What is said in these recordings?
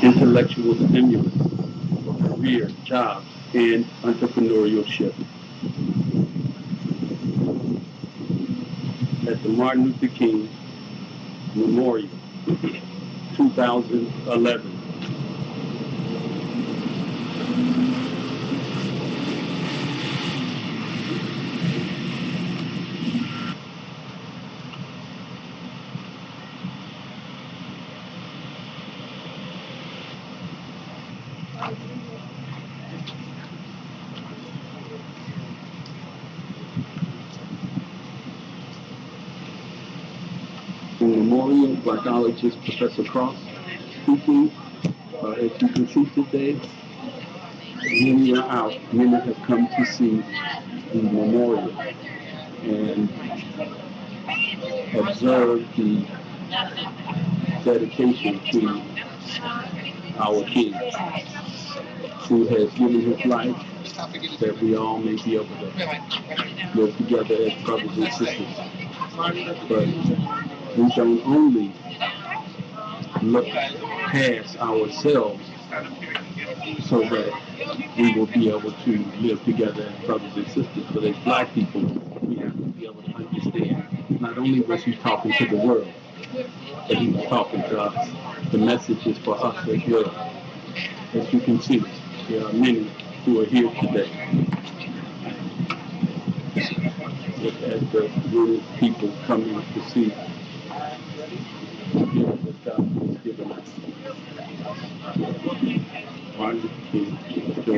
intellectual stimulus, career, jobs, and entrepreneurship. At the Martin Luther King Memorial, 2011. In memorial, Blackologist Professor Cross speaking. As you can see today, many are out. Many have come to see the memorial and observe the dedication to our King, who has given his life that we all may be able to live together as brothers and sisters. But we don't only look past ourselves so that we will be able to live together as brothers and sisters. But as black people, we have to be able to understand, not only was he talking to the world, but he was talking to us. The message is for us as well. As you can see, there are many who are here today. As the many people coming to see what God has given us. Martin Luther King Jr.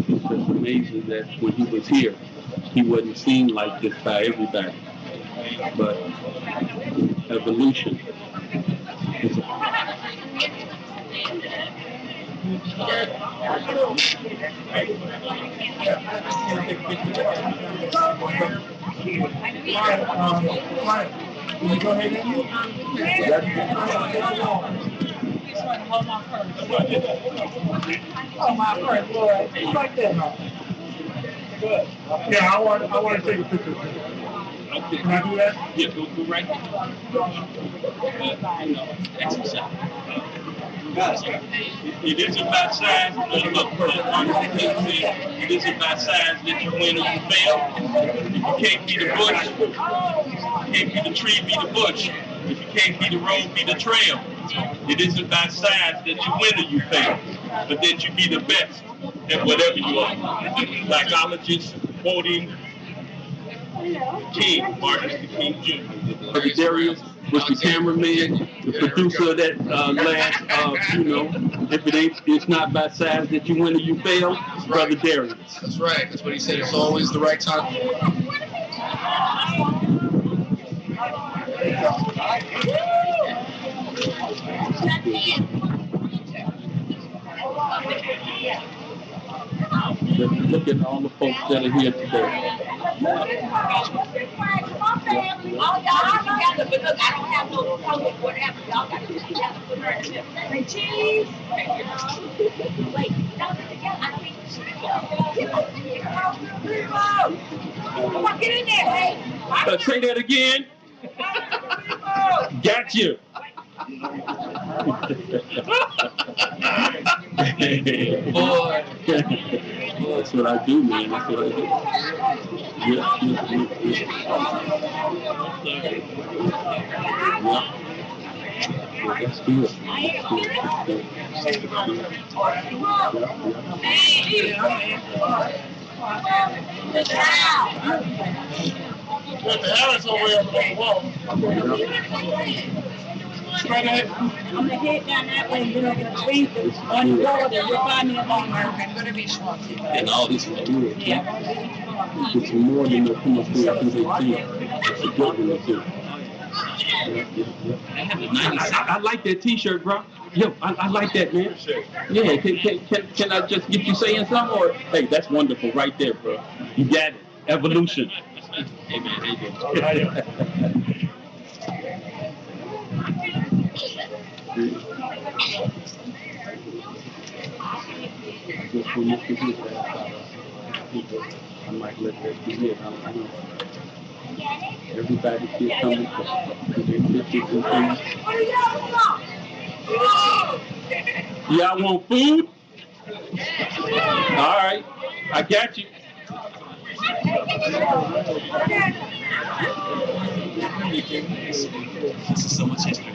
It's just amazing that when he was here, he wasn't seen like this by everybody. But evolution is Can you go ahead and oh, my purse, Lord. It's like that. Good. Yeah, I want to take a picture of you. Can I do that? Yeah, go right exercise. It isn't by size. Look, it isn't by size that you win or you fail. If you can't be the bush, if you can't be the tree, be the bush. If you can't be the road, be the trail. It isn't by size that you win or you fail, but that you be the best at whatever you are. Blackologist quoting King, Martin Luther King Jr. Darius was the cameraman, the producer of that last, if it's not by size that you win or you fail, Brother Darius. That's right. That's what he said. It's always the right time. Look at all the folks that are here today. All y'all together because I don't have no phone, whatever. Y'all got to get together for her. Say cheese. Wait, y'all get together. I mean, come on, get in there, hey. Say that again. Got you. Boy. That's what I do, man. That's what I do. Yeah. That's good. Got the Harris over here on the wall. Straight ahead. I'm going to head down that way and get over the street on the road and you'll find me along there. I'm going to be short. And all this is good. Yeah. It's more than the come up here. I think they do. It's a good one too. I like that T-shirt, bro. Yo, I like that, man. Yeah, can I just get you saying something? Or hey, that's wonderful right there, bro. You got it. Evolution. Amen. Just when you can hear that, I might let that be it. I don't know. Everybody here coming to their pictures and things. Y'all want food? All right, I got you. This is so much history.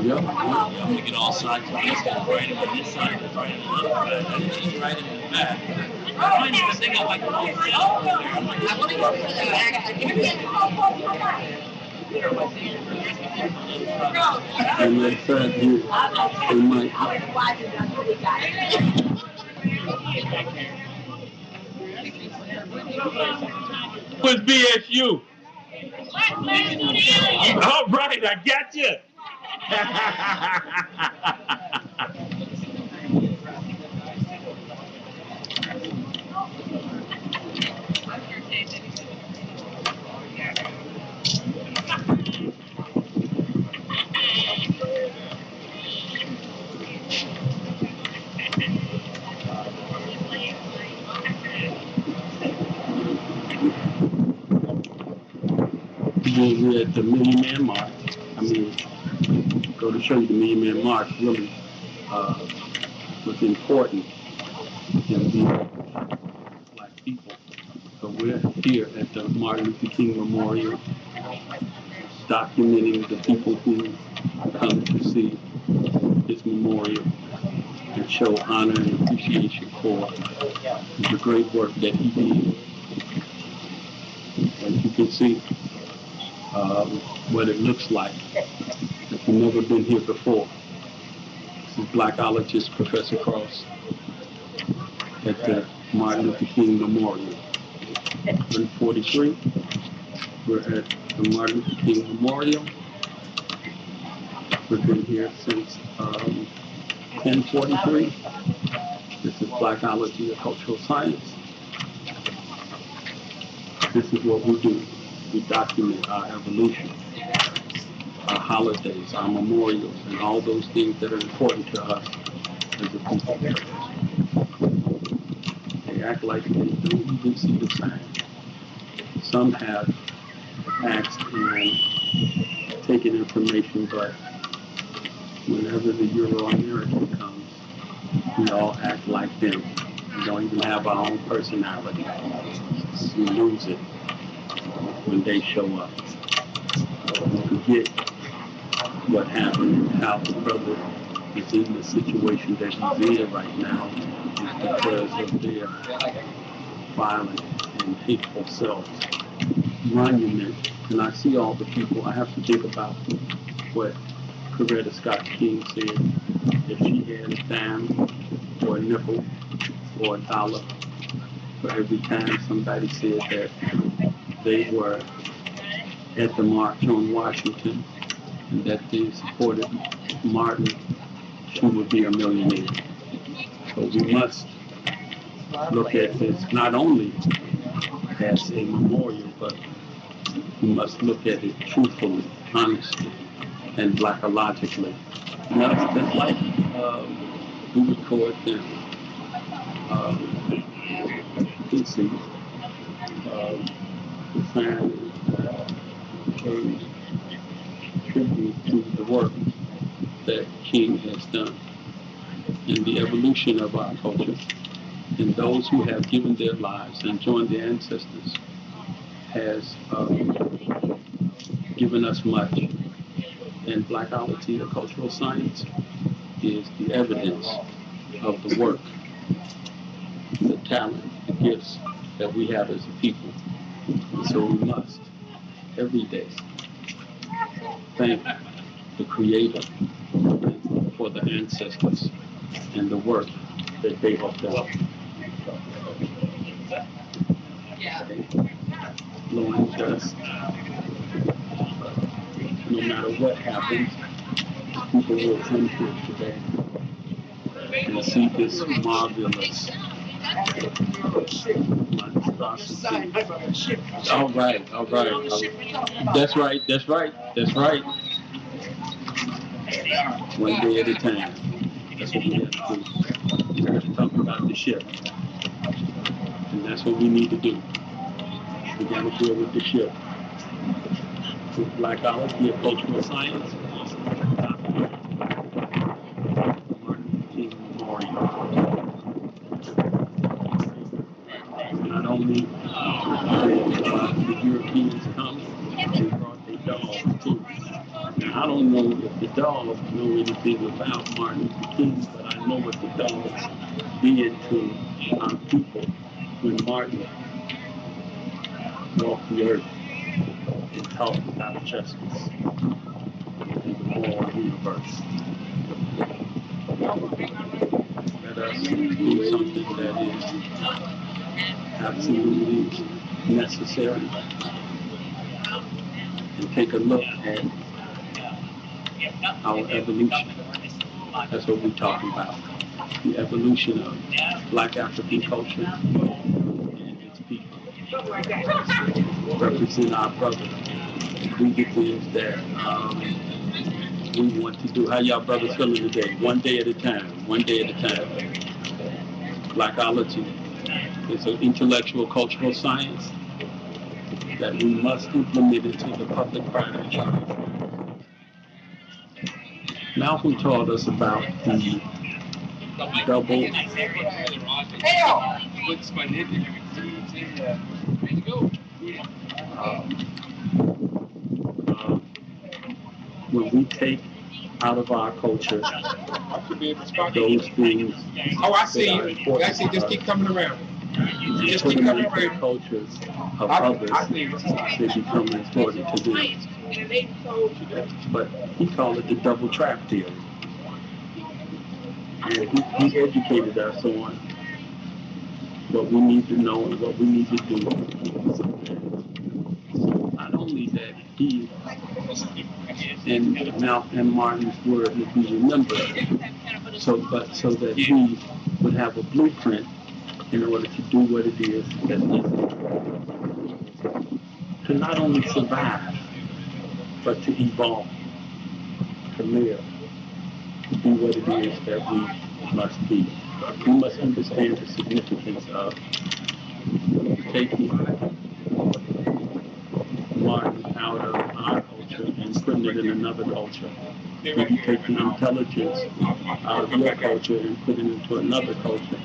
Yep. I'm gonna get all sides of this guy's writing on this side, he's writing on the other side, and he's writing in the back. I find this thing out like, oh, yeah, I want to go to the back. And they said here, they might. Was BSU. All right, I got you. We're at the Million Man March. I mean, go to show you the Million Man March really was important in the black people. So we're here at the Martin Luther King Memorial, documenting the people who come to see his memorial and show honor and appreciation for the great work that he did. As you can see, what it looks like. If you've never been here before, this is Blackologist Professor Cross at the Martin Luther King Memorial. 143, we're at the Martin Luther King Memorial. We've been here since 1043. This is Blacology, a cultural science. This is what we do. We document our evolution, our holidays, our memorials, and all those things that are important to us as a people. They act like they don't even see the sign. Some have asked and taken information, but whenever the Euro-American comes, we all act like them. We don't even have our own personality. We lose it when they show up. We forget what happened, how the brother is in the situation that he's in right now because of their violent and hateful self-monument. And I see all the people, I have to think about what Coretta Scott King said. If she had a dime or a nickel or a dollar for every time somebody said that they were at the March on Washington and that they supported Martin, she would be a millionaire. So we must look at this not only as a memorial, but we must look at it truthfully, honestly, and blackologically. And that's like we record them. You can see the sign is tribute to the work that King has done in the evolution of our culture. And those who have given their lives and joined their ancestors has given us much. And Blacology, a cultural science, is the evidence of the work, the talent, the gifts that we have as a people. And so we must, every day, thank the Creator for the ancestors and the work that they have done. Lord, just no matter what happens, people will come here today and see this marvelous monstrosity. All right. That's right. One day at a time. That's what we have to do. We have to talk about the ship. And that's what we need to do. We got to deal with the ship. with Blacology of Cultural Science, MLk Memorial. Not only did the Europeans come, they brought their dogs too. Now, I don't know if the dogs know anything about Martin Luther King, but I know what the dogs did to our people when Martin walked the earth and talked about justice in the moral universe. Let us do something that is absolutely necessary and take a look at our evolution. That's what we're talking about. The evolution of Black African culture and its people. Represent our brothers. We do things that we want to do. How y'all brothers feeling today? One day at a time. One day at a time. Blacology is an intellectual cultural science that we must implement into the public-private partnership. Malcolm taught us about the double when we take out of our culture those things. Oh, I see you. Actually, just keep coming around. Just keep coming around. The cultures of others, they become important to them. But he called it the double trap theory. And he educated us on what we need to know and what we need to do. Not only that he and Martin's word would be remembered, so that he would have a blueprint in order to do what it is that he to not only survive, but to evolve, to live, to be what it is that we must be. We must understand the significance of taking Martin out of our culture and putting it in another culture. Maybe taking intelligence out of your culture and putting it into another culture.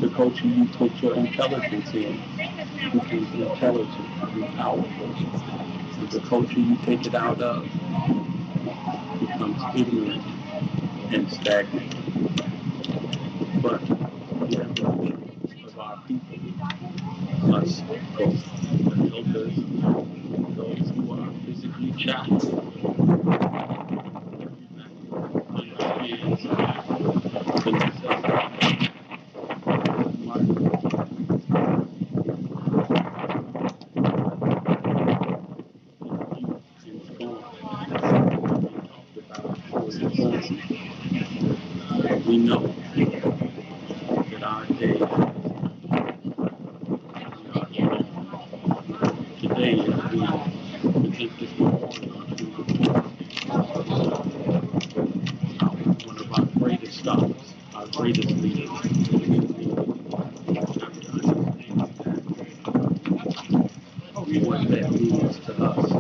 The culture you put your intelligence in becomes intelligent and powerful. The culture you take it out of becomes ignorant and stagnant. But the evolution of our people must go. The elders, those who are physically challenged, understands the necessity. Martin we know that our day today as we present this memorial to one of our greatest scholars, our greatest leaders. What that means to us.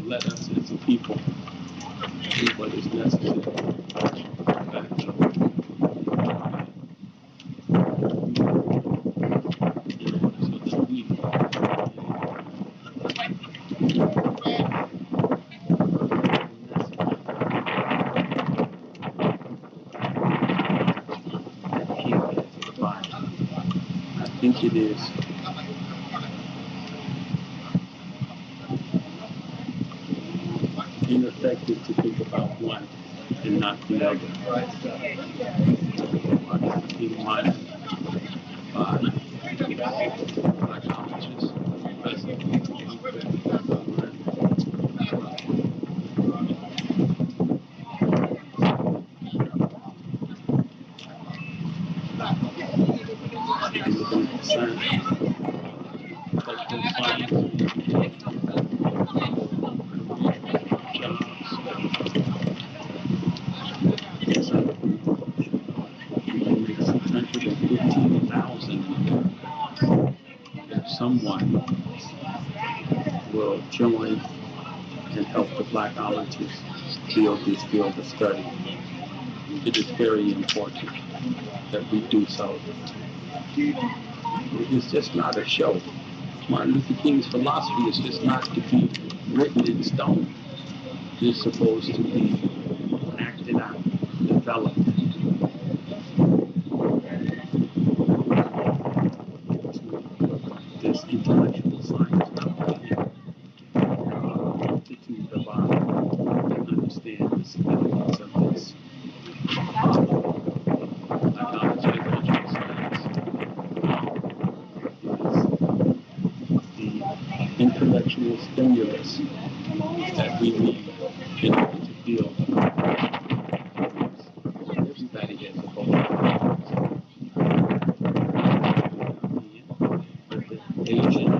Let us as a people do what is necessary. I think it is ineffective to think about one and not the other. In my psychologists, someone will join and help the Blacologists build this field of study. It is very important that we do so. It's just not a show. Martin Luther King's philosophy is just not to be written in stone. It's supposed to be acted out, developed. This intellectual science institute of our understand the significance of this. Psychology and cultural science is the intellectual stimulus that we need in order to build. Everybody has a goal. The Asian,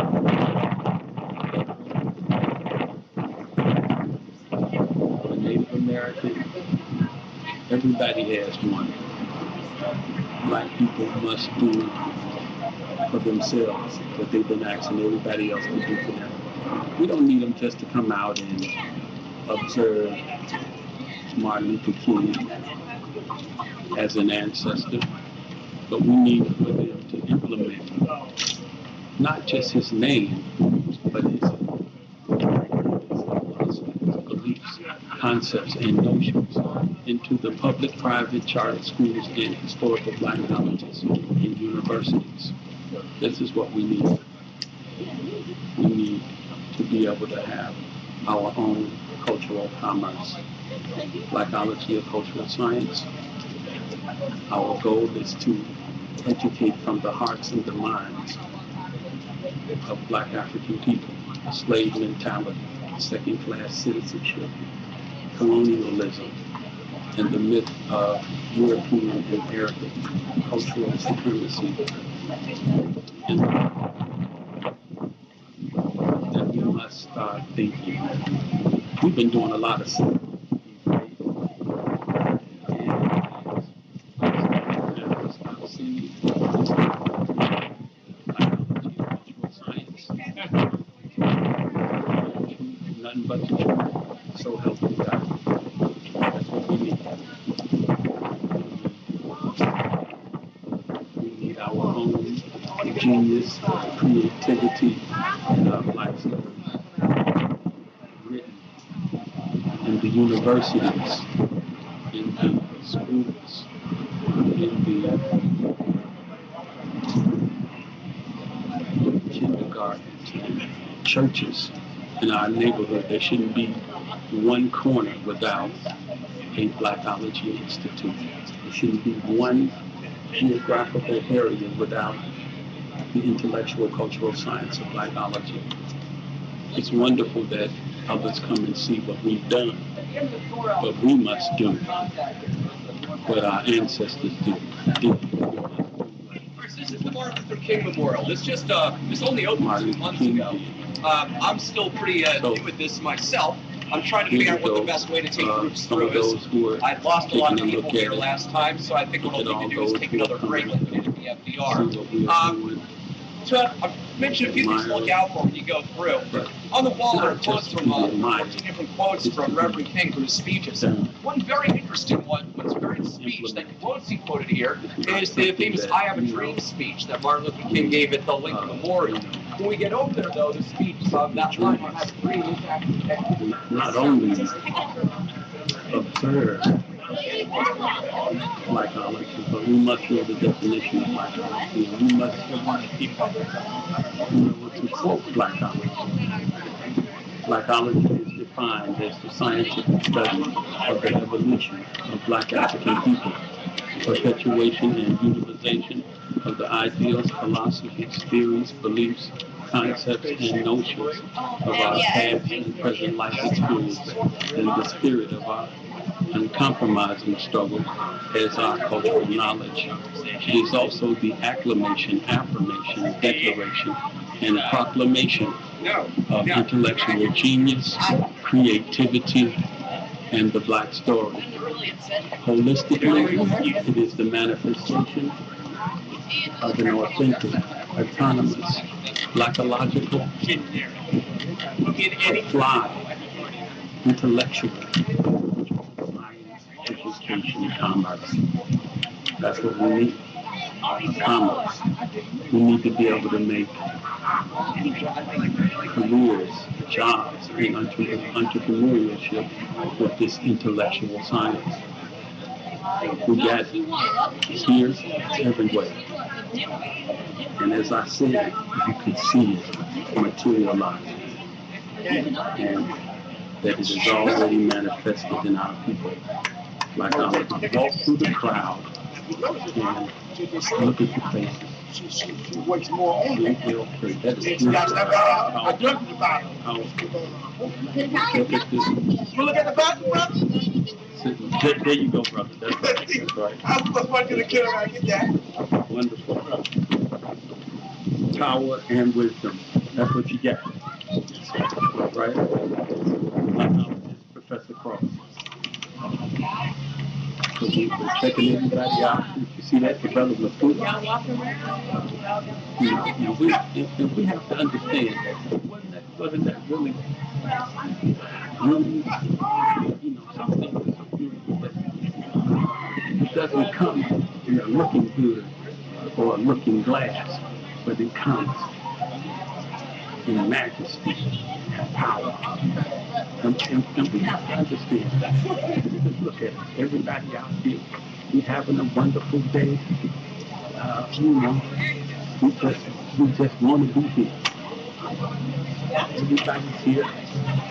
the Native American, everybody has one. Black people must do for themselves what they've been asking everybody else to do for them. We don't need them just to come out and observe Martin Luther King as an ancestor, but we need for them to implement not just his name, but his beliefs, concepts, and notions into the public, private, charter schools and historical Black colleges and universities. This is what we need. We need to be able to have our own cultural commerce. Blacology of cultural science. Our goal is to educate from the hearts and the minds of Black African people, slave mentality, second-class citizenship, colonialism, and the myth of European and Arab cultural supremacy. And that we must start thinking. We've been doing a lot of stuff. Nothing but the truth. So help me God. That's what we need. We need our own genius, creativity, and our life stories written in the universities, in the schools, in the kindergartens, churches. In our neighborhood, there shouldn't be one corner without a Blacology Institute. There shouldn't be one geographical area without the intellectual cultural science of Blacology. It's wonderful that others come and see what we've done, but we must do what our ancestors did. This is the Martin Luther King Memorial. This only opened 2 months ago. I'm still pretty new at this myself. I'm trying to figure out what the best way to take groups through is. I lost a lot of people here last time, so I think what I'll need to do is take another break like we did at the FDR. So I mentioned a few things to look out for when you go through. On the wall there are quotes from 14 different quotes from Reverend King from his speeches. One very interesting one was very speech that you won't see quoted here is the famous I Have a Dream speech that Martin Luther King gave at the MLk Memorial. When we get over there, though, the speech of that line, I have a dream, is actually not only observe Blacology, but we must know the definition of Blacology. We must want people to quote Blacology. Blacology is defined as the scientific study of the evolution of Black African people, perpetuation and utilization of the ideals, philosophies, theories, beliefs, concepts, and notions of our past and present life experience and the spirit of our uncompromising struggle as our cultural knowledge. It is also the acclamation, affirmation, declaration, and proclamation of intellectual genius, creativity, and the Black story. Holistically, it is the manifestation of an authentic, autonomous, Blacological, applied, intellectual, science, education, commerce. That's what we need. Commerce. We need to be able to make careers, jobs in entrepreneurship with this intellectual science. We got here everywhere. And as I said, you can see it materialize. And that it is already manifested in our people. Like I would walk through the crowd and look at the faces. She works more on it. That is good. Look at this. Look at the bathroom, brother. There you go, brother. That's right. I was watching the kid around. Get that. Wonderful. Power and wisdom. That's what you get. Right? Professor Cross. So we're checking everybody out. You see that? The brother was good. And we have to understand that wasn't that really, something so beautiful that it doesn't come in a looking good or a looking glass, but it comes in majesty and power. And we have to understand that. Just look at it. Everybody out here, we're having a wonderful day. We just want to be here. Everybody's here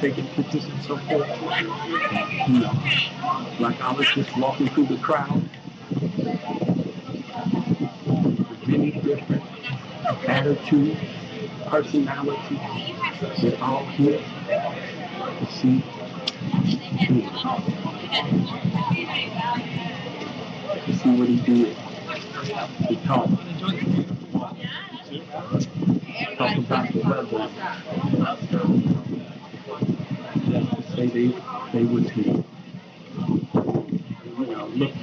taking pictures and so forth. Like I was just walking through the crowd with many different attitudes, personalities. They're all here to see. To see what he did. To talk about the weather. Just to say they was here.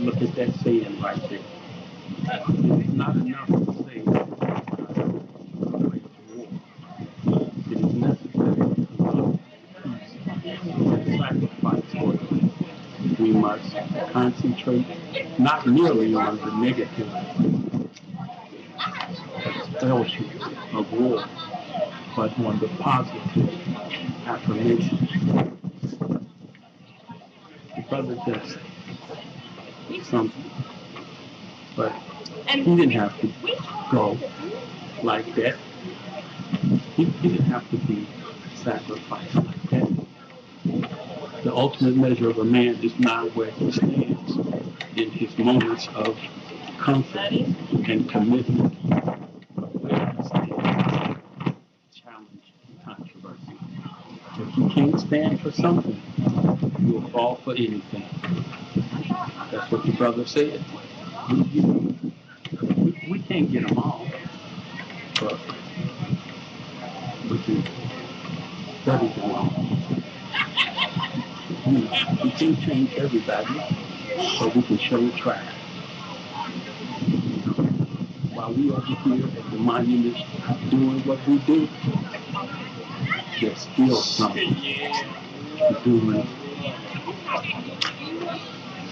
Look at that saying right there. It's not enough to say war. It is necessary to love peace and sacrifice for it. We must concentrate not merely on the negative expulsion of war, but on the positive affirmation. The brother just something, but he didn't have to go like that. He didn't have to be sacrificed like that. The ultimate measure of a man is not where he stands in his moments of comfort and commitment, but where he stands in challenge and controversy. If you can't stand for something, you'll fall for anything. That's what the brother said. We can't get them all, but we can study them all. We can't change everybody, but we can show a track. While we over here at the monument doing what we do, there's still something to do with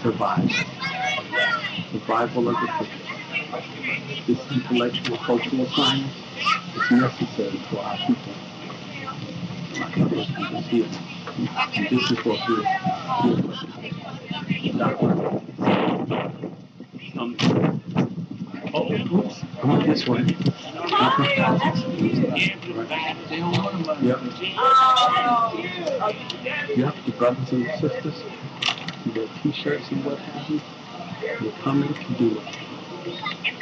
survival. Survival of the people. This intellectual cultural science is necessary for our people. And this is what we're oops, going this way. Yep, the brothers and the sisters, their t-shirts and what have you, they're coming to do it.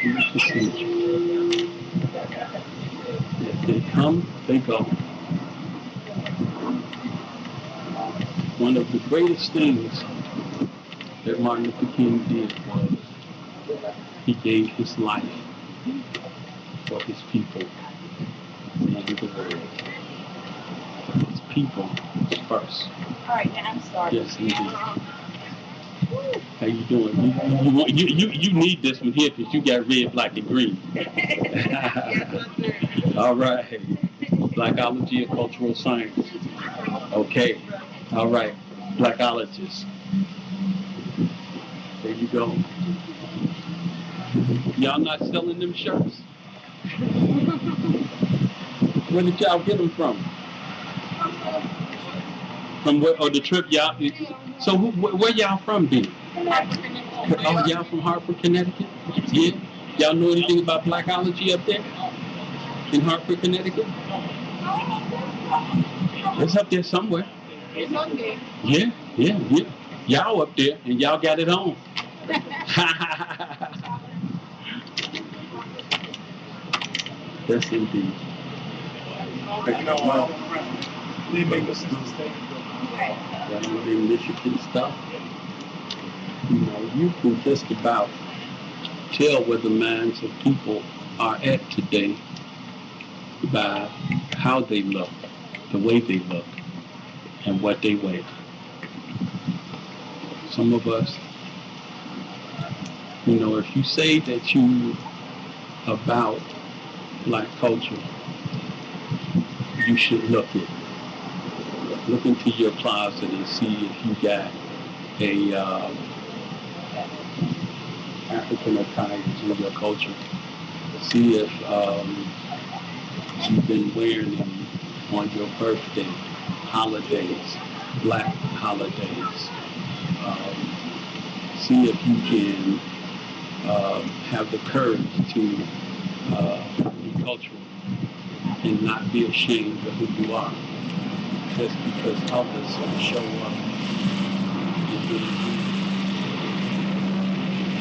We need to see it. If they come, they go. One of the greatest things that Martin Luther King did was he gave his life for his people and the world. His people first. All right, now I'm sorry. Yes, indeed. How you doing? You need this one here because you got red, black, and green. All right. Blacology and cultural science. Okay. All right. Blackologist. There you go. Y'all not selling them shirts? Where did y'all get them from? From where? Or the trip y'all? So where y'all from, then? Oh, y'all from Hartford, Connecticut? Yeah. Y'all know anything about Blacology up there in Hartford, Connecticut? It's up there somewhere. Yeah. Y'all up there, and y'all got it on. Yes, indeed. They make us mistake. In Michigan stuff, you can just about tell where the minds of people are at today by how they look, the way they look, and what they wear. Some of us, if you say that you about black culture, you should look into your closet and see if you got a African attires in your culture. See if you've been wearing them on your birthday, holidays, black holidays. See if you can have the courage to be cultural and not be ashamed of who you are, just because others will show up and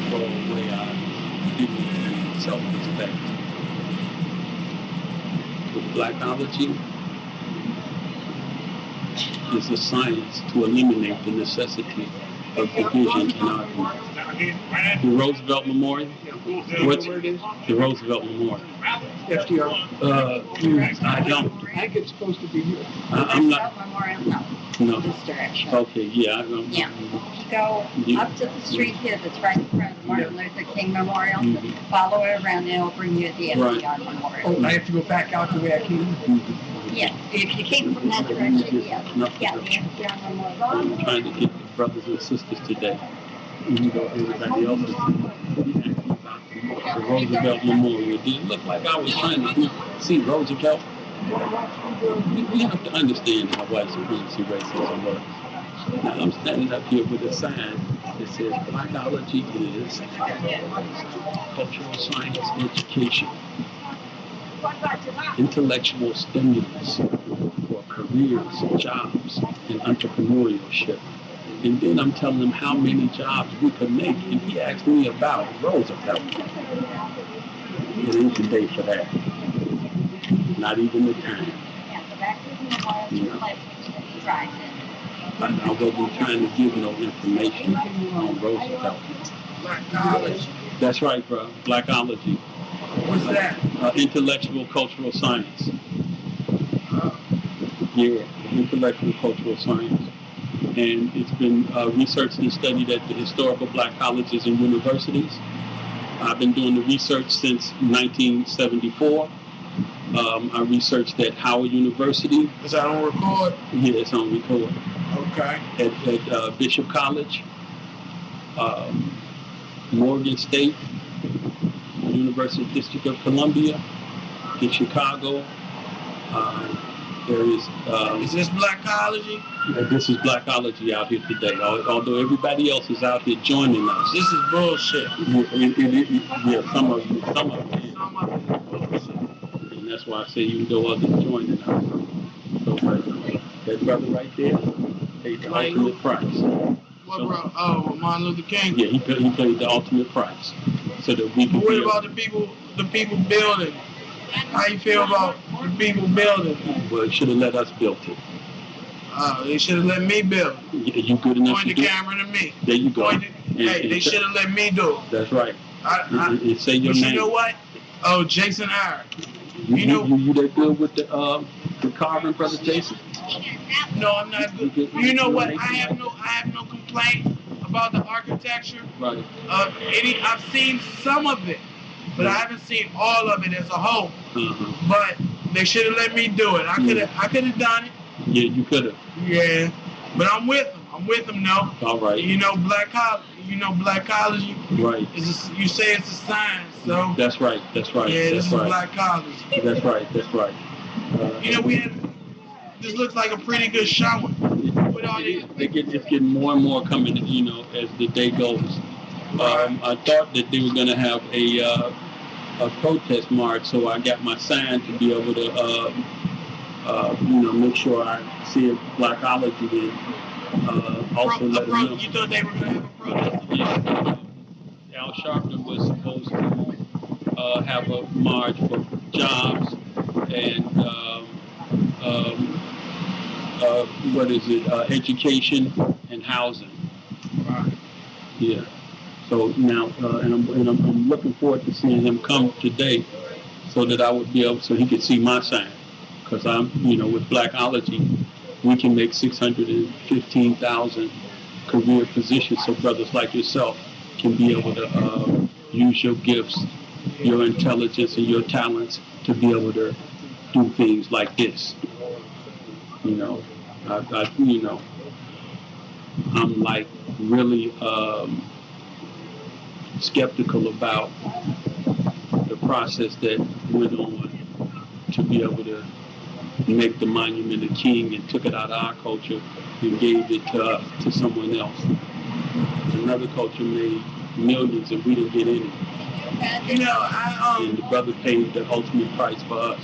throw away our dignity and self-respect. With Blacology is a science to eliminate the necessity of division in our group. The Roosevelt Memorial? What's the Roosevelt Memorial? FDR. I don't. I think it's supposed to be here. I'm not. Memorial, No. this direction. Okay, yeah. I don't. Yeah. You go up to the street here that's right in front of the Martin Luther King Memorial. Mm-hmm. Follow it around and it'll bring you to the FDR Memorial. Oh, I have to go back out the way I came. Yeah, if you came from that direction, yeah, the FDR Memorial. I'm trying to get the brothers and sisters today. Everybody else is about the Roosevelt Memorial. Did it look like I was trying to see Roosevelt? We have to understand how white supremacy racism works. Now, I'm standing up here with a sign that says Blacology is cultural science education, intellectual stimulus for careers, jobs, and entrepreneurship. And then I'm telling him how many jobs we could make. And he asked me about Roosevelt. It ain't the day for that. Not even the time. I wasn't trying to give no information on Roosevelt. Blacology. That's right, bro. Blacology. What's that? Intellectual cultural science. Yeah, intellectual cultural science. And it's been researched and studied at the historical black colleges and universities. I've been doing the research since 1974. I researched at Howard University. Is that on record? Yeah, it's on record. Okay. At Bishop College, Morgan State, University District of Columbia, in Chicago. There is this Blacology? Yeah, this is Blacology out here today. Although everybody else is out here joining us. This is bullshit. Yeah, some of it is bullshit. And that's why I say even though others joining us. So that brother right there paid the ultimate price. What, bro? Oh, Martin Luther King? Yeah, he paid the ultimate price. So that we can what about the people building? How you feel about the people building? Well, it should have let us build it. They should have let me build. You good enough Point to the do camera to me. There you go. Hey, they should have let me do it. That's right. And say your but name. You know what? Oh, Jason Howard. You that good with the carving, brother Jason? No, I'm not good. You know what? I have no complaint about the architecture. Right. I've seen some of it, but I haven't seen all of it as a whole. But they should have let me do it. I could have done it. Yeah, you could have. Yeah, but I'm with them. I'm with them, though. All right. You know, Blacology. Right. You say it's a science, so. That's right. That's right. Yeah, that's this is Blacology. That's right. That's right. You know, this looks like a pretty good shower. It's getting more and more coming, you know, as the day goes. I thought that they were going to have a protest march, so I got my sign to be able to, you know, make sure I see Blacology and also let them know. You thought they were going to have a protest? Yeah. Al Sharpton was supposed to have a march for jobs and education and housing. Right. Yeah. So now, and I'm looking forward to seeing him come today, so that I would be able, so he could see my sign, because I'm, you know, with Blacology, we can make 615,000 career positions, so brothers like yourself can be able to use your gifts, your intelligence, and your talents to be able to do things like this. You know, you know, I'm like really skeptical about the process that went on to be able to make the monument a king and took it out of our culture and gave it to someone else. Another culture made millions and we didn't get any. You know, and the brother paid the ultimate price for us.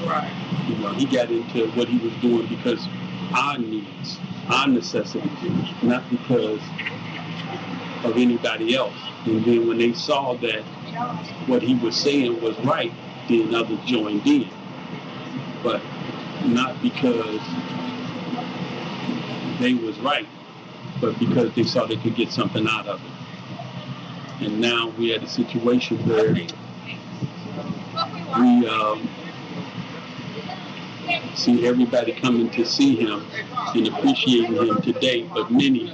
Right. You know, he got into what he was doing because our needs, our necessities, not because of anybody else. And then when they saw that what he was saying was right, then others joined in. But not because they was right, but because they saw they could get something out of it. And now we're at a situation where we see everybody coming to see him and appreciating him today, but many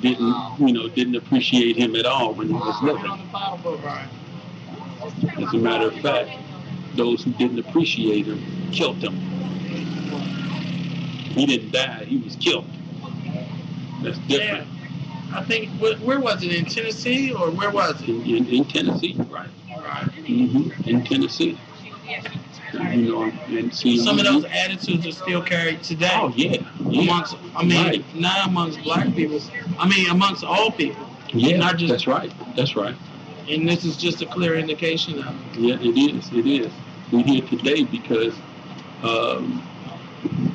didn't appreciate him at all when he was living. As a matter of fact, those who didn't appreciate him killed him. He didn't die, he was killed. That's different. I think, where was it, in Tennessee, or where was it? In Tennessee, right. Right. Mm-hmm. In Tennessee. You know, and see, some of those attitudes are still carried today. Oh, yeah. Not amongst black people. Amongst all people. Yeah, not just, that's right. That's right. And this is just a clear indication of it. Yeah, it is. It is. We're here today because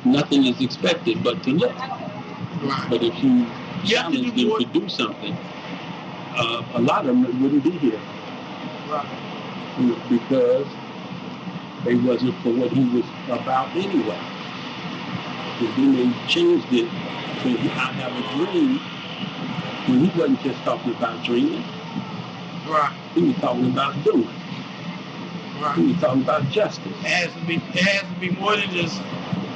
nothing is expected but to look. Right. But if you challenge them to do something, a lot of them wouldn't be here. Right. Because they wasn't for what he was about anyway. And then they changed it to I have a dream, when he wasn't just talking about dreaming. Right. He was talking about doing. Right. He was talking about justice. It has to be more than just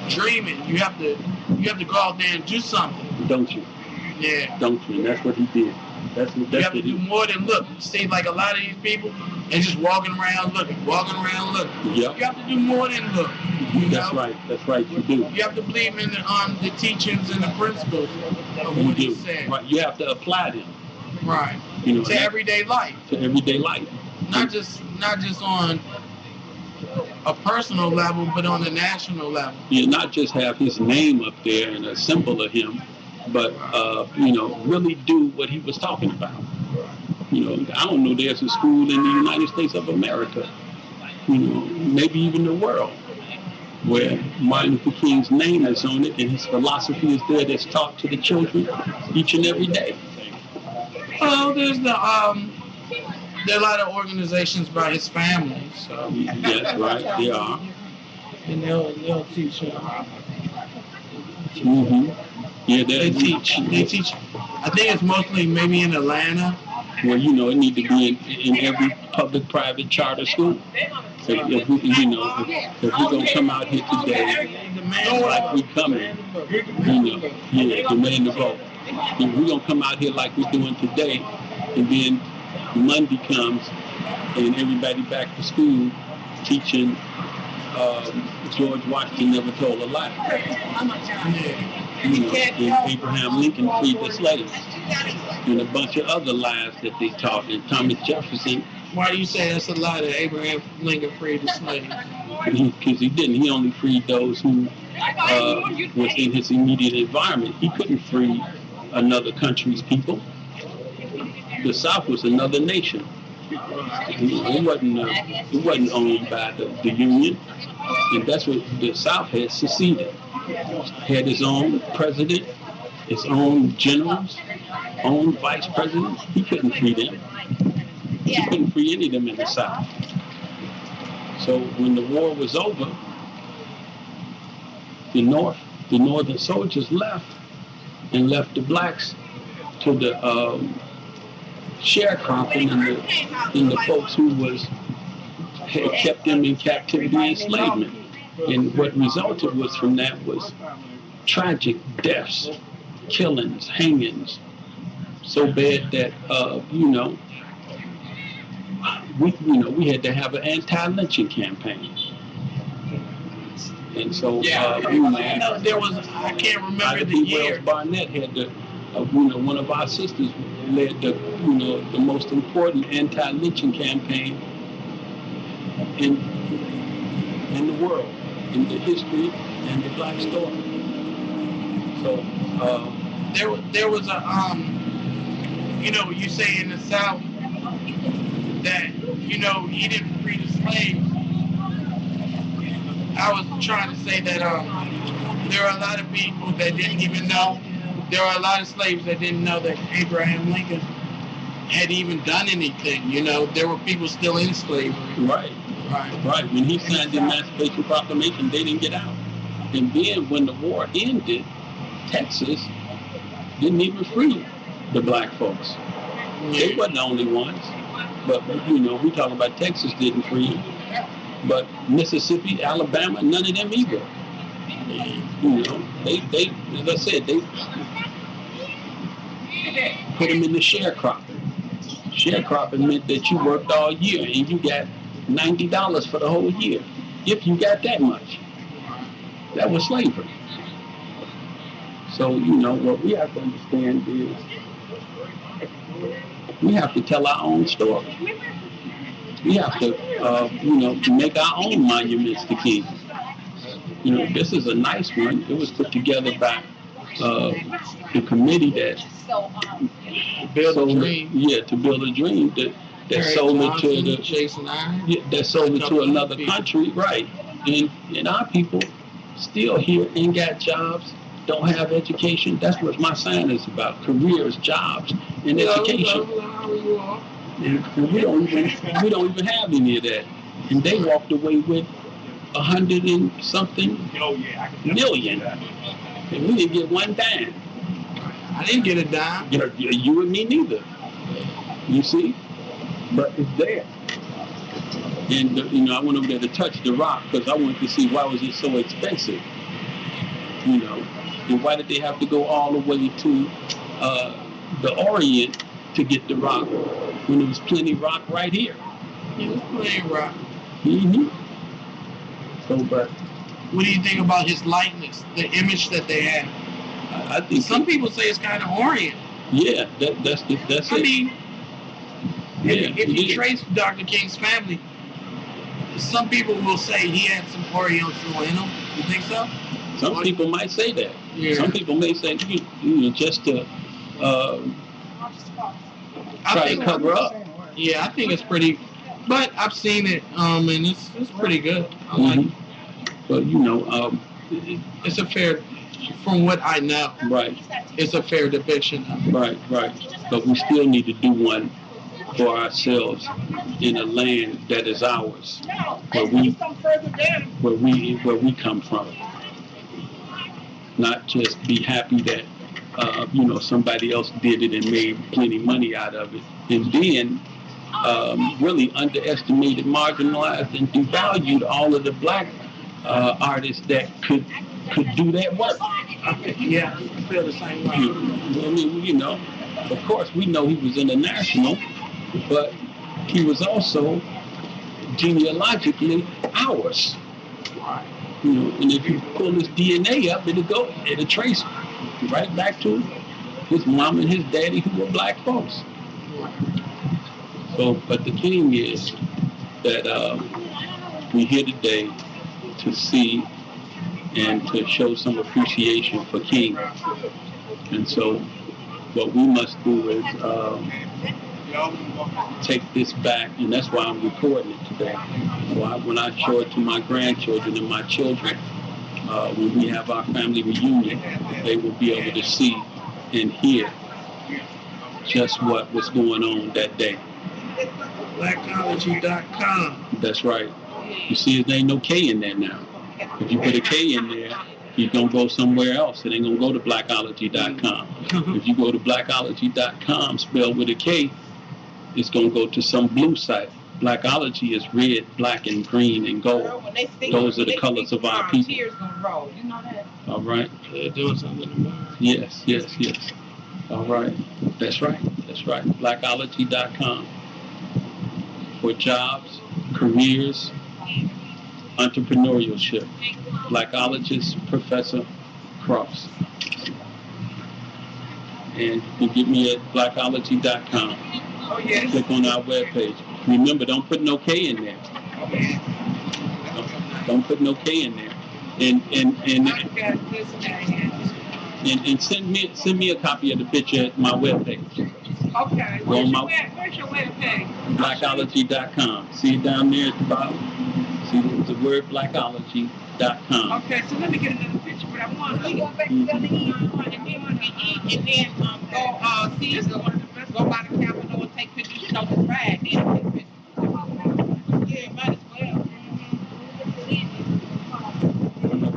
dreaming. You have to go out there and do something. Don't you? Yeah. Don't you? And that's what he did. You have to do more than look. It seems like a lot of these people are just walking around looking. Yep. You have to do more than look. That's right. That's right. You do. You have to believe in the teachings and the principles of what he said. Right. You have to apply them. Right. You know, to everyday life. To everyday life. Not just on a personal level, but on a national level. Yeah, not just have his name up there and a symbol of him, but really do what he was talking about. You know, I don't know, there's a school in the United States of America, maybe even the world, where Martin Luther King's name is on it and his philosophy is there that's taught to the children each and every day. Oh, there are a lot of organizations by his family, so. Yes, right, they are. And they'll teach him. Mm-hmm. Yeah, they teach. I think it's mostly maybe in Atlanta. Well, it need to be in every public-private charter school. So if we're gonna come out here today, like we coming, demand the vote. We're going to come out here like we're doing today, and then Monday comes and everybody back to school teaching George Washington never told a lie. You know, and Abraham Lincoln freed the slaves, and a bunch of other lies that they taught. And Thomas Jefferson. Why do you say that's a lie that Abraham Lincoln freed the slaves? Because he didn't. He only freed those who was in his immediate environment. He couldn't free another country's people. The South was another nation. It wasn't owned by the Union, and that's what the South had seceded. Had its own president, its own generals, own vice presidents. He couldn't free them. He couldn't free any of them in the South. So when the war was over, the northern soldiers left and left the blacks to the sharecropping and the folks who had kept them in captivity and enslavement. And what resulted was from that was tragic deaths, killings, hangings, so bad that we had to have an anti-lynching campaign. And so there was, I can't remember the year. Barnett had the one of our sisters led the most important anti-lynching campaign in the world, in the history and the black story. So there was a you say in the South that he didn't free the slaves. I was trying to say that there are a lot of people that didn't even know. There are a lot of slaves that didn't know that Abraham Lincoln had even done anything. There were people still in slavery. Right. When he signed the Emancipation Proclamation, they didn't get out. And then when the war ended, Texas didn't even free the black folks. They wasn't the only ones. But, we talk about Texas didn't free them. But Mississippi, Alabama, none of them either. They as I said, they put them in the sharecropping. Sharecropping meant that you worked all year and you got $90 for the whole year, if you got that much. That was slavery. So, what we have to understand is we have to tell our own story. We have to, make our own monuments to kings. This is a nice one. It was put together by the committee that to build a dream that sold it to that sold it to another country, right? And our people still here ain't got jobs, don't have education. That's what my sign is about: careers, jobs, and education. And we don't even have any of that. And they walked away with 100 and something million, and we didn't get one dime. I didn't get a dime. You and me neither. You see, but it's there. And I went over there to touch the rock because I wanted to see why was it so expensive. And why did they have to go all the way to the Orient to get the rock when there was plenty of rock right here? There was plenty of rock. Mm-hmm. So, but what do you think about his likeness, the image that they have? I think some people say it's kind of Orient. Yeah, that's it. I mean, if you trace Dr. King's family, some people will say he had some Oriental in him. You think so? Some people might say that. Yeah. Some people may say, just to try to cover up. Yeah, I think it's pretty. But I've seen it, and it's pretty good. I like it. But it's a fair, from what I know. Right. It's a fair depiction. Right. But we still need to do one for ourselves in a land that is ours, where we come from. Not just be happy that somebody else did it and made plenty of money out of it, and then really underestimated, marginalized, and devalued all of the black artists that could do that work. Yeah. feel the same way. I mean, you know, of course, we know he was international, but he was also genealogically ours. You know, and if you pull his DNA up, it'll trace right back to his mom and his daddy who were black folks. So, but the thing is that we're here today to see and to show some appreciation for King. And so what we must do is take this back, and that's why I'm recording it today. So when I show it to my grandchildren and my children, when we have our family reunion, they will be able to see and hear just what was going on that day. Blacology.com. That's right. You see, there ain't no K in there now. If you put a K in there, you're going to go somewhere else. It ain't going to go to Blacology.com. If you go to Blacology.com, spelled with a K, it's going to go to some blue site. Blackology is red, black, and green, and gold. Those are the colors of our people. Tears gonna roll. You know that? All right. They're doing something tomorrow. Yes. All right. That's right. Blacology.com. For jobs, careers, entrepreneurship. Blackologist Professor Cross. And you get me at Blacology.com. Oh, yes. Click on our webpage. Remember, don't put no K in there. Don't put no K in there. And send me a copy of the picture at my webpage. Okay. Where's your webpage? Blacology.com. See it down there at the bottom? See the word Blacology.com. Okay, so let me get another picture, but I want to go back to the and then go by the Capitol and take pictures, you know, the ride, then take pictures. Yeah, might as well.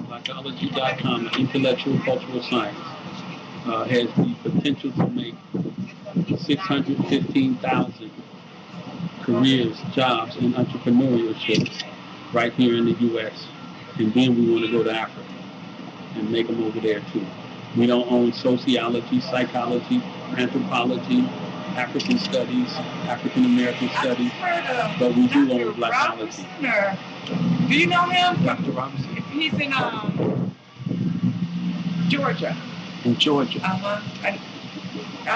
Blacology.com, intellectual cultural science, has the potential to make 615,000 careers, jobs, and entrepreneurship right here in the U.S. And then we want to go to Africa and make them over there too. We don't own sociology, psychology, anthropology, African studies, African American studies, but we do own Blacology. Do you know him? Dr. Robinson? He's in Georgia. In Georgia.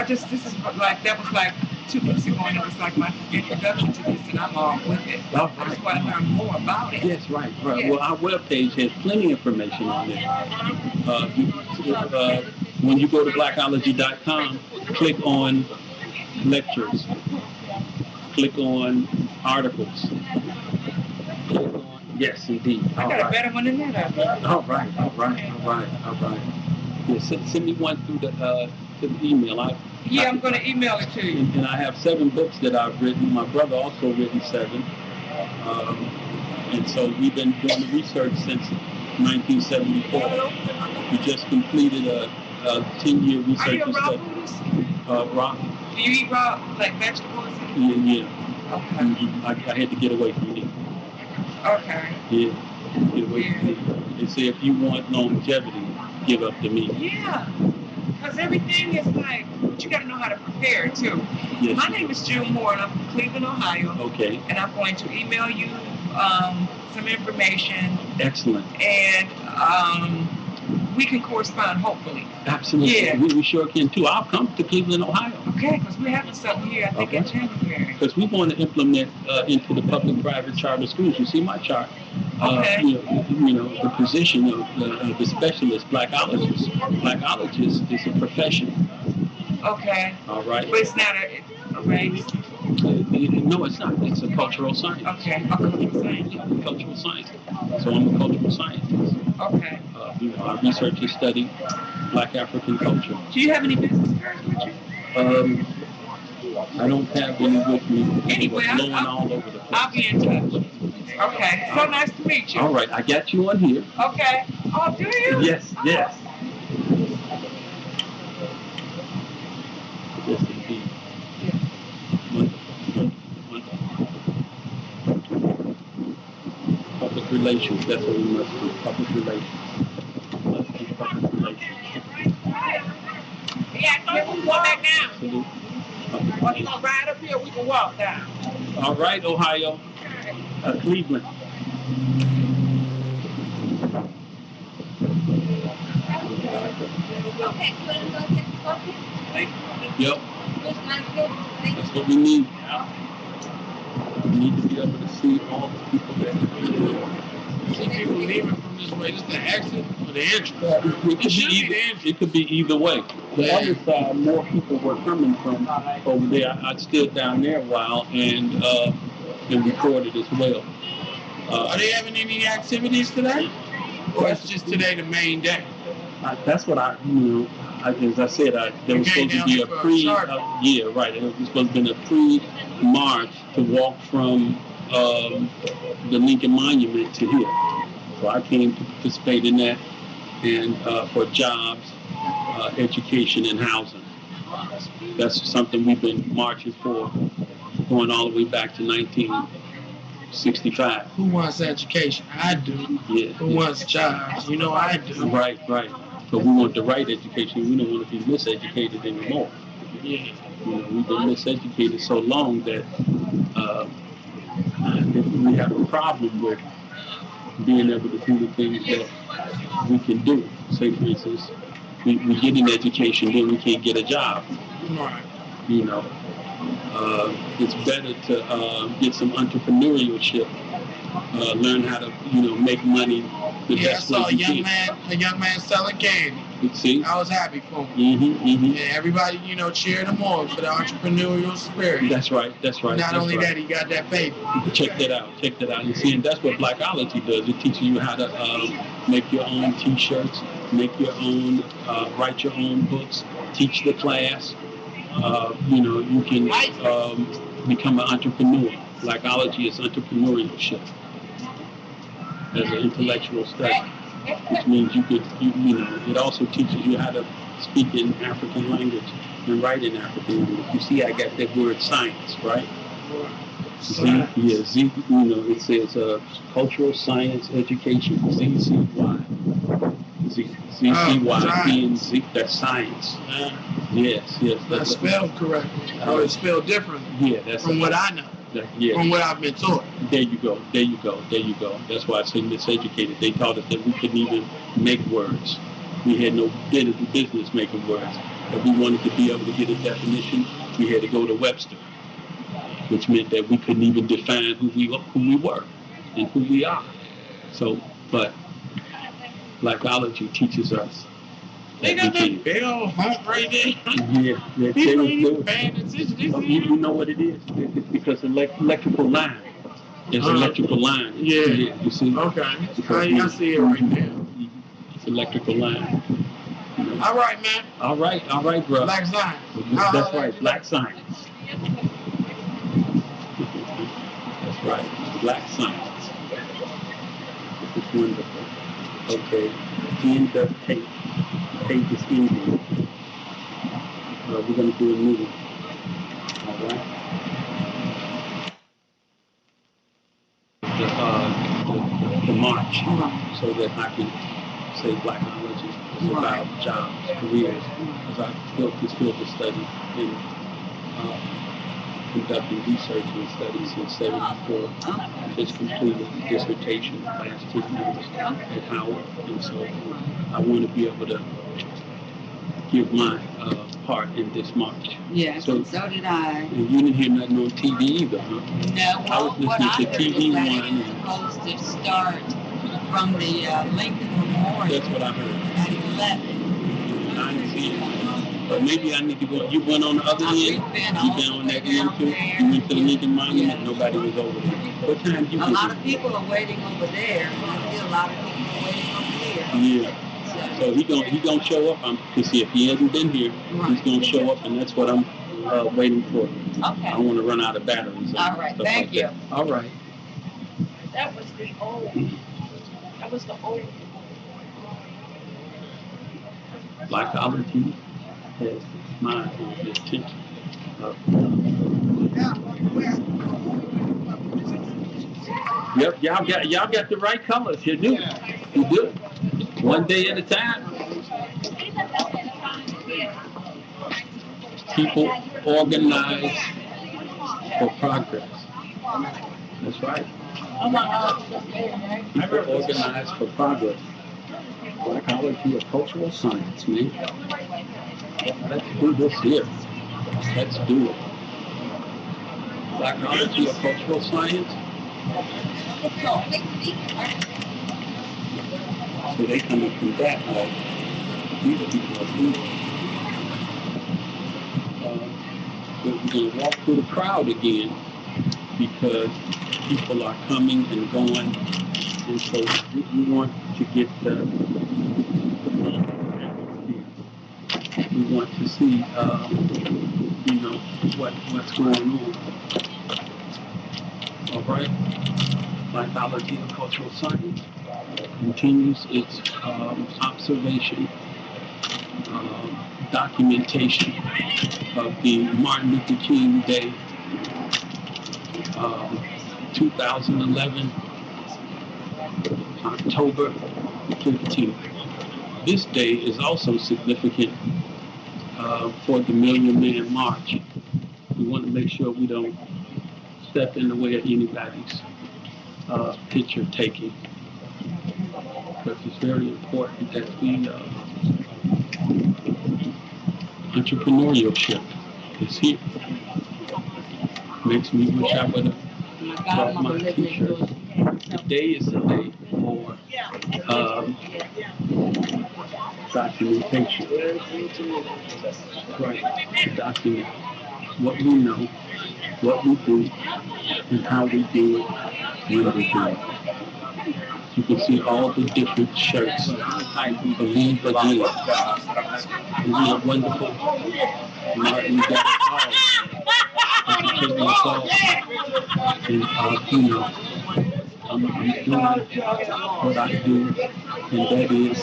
This is like, that was like 2 weeks ago, and it was like my introduction to this, and I'm all with it. I just want to learn more about it. Yes, right. Yeah. Well, our webpage has plenty of information on it. When you go to Blacology.com, click on lectures, click on articles, click on, yes, indeed. I got a better one than that. All right. Yeah, send me one through the email. I'm going to email it to you. And I have 7 books that I've written. My brother also written 7. And so we've been doing the research since 1974. We just completed a 10-year research study. Raw. Do you eat raw, like vegetables? Yeah. Okay. I had to get away from it. Okay. Yeah. Get away from it. They say if you want longevity, give up the meat. Yeah. Because everything is like, but you got to know how to prepare it too. Yes. My name is June Moore, and I'm from Cleveland, Ohio. Okay. And I'm going to email you some information. Excellent. And we can correspond, hopefully. Absolutely. Yeah. We sure can too. I'll come to Cleveland, Ohio. Okay, because we're having something here, I think, in January. Because we want to implement into the public-private charter schools. You see my chart. Okay. You know, the position of the specialist, blackologist. Blackologist is a profession. Okay. All right. But it's not a race? No, it's not. It's a cultural science. Okay. A cultural science. Cultural science. So I'm a cultural scientist. Okay. Our research has studied Black African culture. Do you have any business cards with you? I don't have any with me. Anyway, blowing all over the place. I'll be in touch. Okay. So nice to meet you. All right. I got you on here. Okay. Oh, do you? Yes. Yes, indeed. Public relations. That's what we must do. Public relations. Let's do public relations. Yeah, can we walk back down? Salute. Or you gonna ride up here? We can walk down. All right, Ohio. Cleveland. Okay, you wanna go get the coffee? Yep. That's what we need. We need to be able to see all the people that are here. See people leaving from this way. This is the exit or the entrance? It could be either way. The other side, more people were coming from over there. I stood down there a while and recorded as well. Are they having any activities today? Or it's just today the main day? That's what as I said, there was supposed to be a yeah, right. It was supposed to be a pre-march to walk from the Lincoln Monument to here. So I came to participate in that and for jobs, education, and housing. That's something we've been marching for going all the way back to 1965. Who wants education? I do. Yeah. Who wants jobs? You know I do. Right. But we want the right education. We don't want to be miseducated anymore. Yeah. We've been miseducated so long that we have a problem with being able to do the things that we can do. Say, for instance, we get an education, then we can't get a job. Right. It's better to get some entrepreneurship, learn how to, make money the best way you can. A young man selling candy. See? I was happy for him. And everybody, cheered him on for the entrepreneurial spirit. That's right. Not only that, he got that paper. Check that out. You see, and that's what Blacology does. It teaches you how to make your own T-shirts, make your own, write your own books, teach the class. You can become an entrepreneur. Blacology is entrepreneurship as an intellectual study, which means it also teaches you how to speak in African language and write in African language. You see, I got that word science, right? Z, it says cultural science education, ZCY. ZCY being Z, that's science. Yes. That's spelled correctly. Or it's spelled differently. Yeah, that's from what I know. From what I've been taught. There you go. That's why I say miseducated. They taught us that we couldn't even make words. We had no business making words. If we wanted to be able to get a definition, we had to go to Webster, which meant that we couldn't even define who we were and who we are. So, but Blacology teaches us. They got that big old hump right there. Yeah. People ain't even paying attention. You know what it is? It's because electrical line. There's electrical line. Yeah. You see? Okay. I see it right there. It's electrical line. All right, man. All right, bro. Black science. That's right, black science. That's right, black science. It's wonderful. Okay. End of tape. Tape is ending. We're going to do a new one. All right. The march, so that I can say Blacology is about jobs, careers, because I built this field of study in conducting research and studies since '74. Just completed dissertation last 2 years at Howard, and so I want to be able to give my part in this march. Yeah, so did I. And you didn't hear nothing on TV either, huh? No, I was listening to TV One. One. It was supposed to start from the Lincoln Memorial. That's what I heard. At 11. I didn't see it. But maybe I need to go. You went on the other end? You've been on that end too? You went to the Lincoln Monument? Yeah. Nobody was over there. What time did you A lot of people are waiting over there. And I see a lot of people are waiting over here. Yeah. So he gonna show up. To see if he hasn't been here, he's gonna show up, and that's what I'm waiting for. Okay. I don't want to run out of batteries. All right. Thank you. All right. That was the old. That was the old. Blacology has my attention. Yep, y'all got the right colors. You do. You do. One day at a time. People organize for progress. That's right. People organize for progress. Blacology of cultural science, man. Let's do this here. Let's do it. Blacology of cultural science. So they coming from that way. These people are people. We're going to walk through the crowd again because people are coming and going, and so we want to get we want to see what's going on. All right, Blacology of cultural science continues its observation, documentation of the Martin Luther King Day 2011, October 15th. This day is also significant for the Million Man March. We want to make sure we don't step in the way of anybody's picture taking, because it's very important that we entrepreneurship is here. Makes me wish I would have brought my t-shirt. Today is the day for documentation. Right, to document what we know, what we do, and how we do it, when we do it. You can see all the different shirts. I believe again. Isn't it wonderful? Martin got it all. And I'm doing what I do, and that is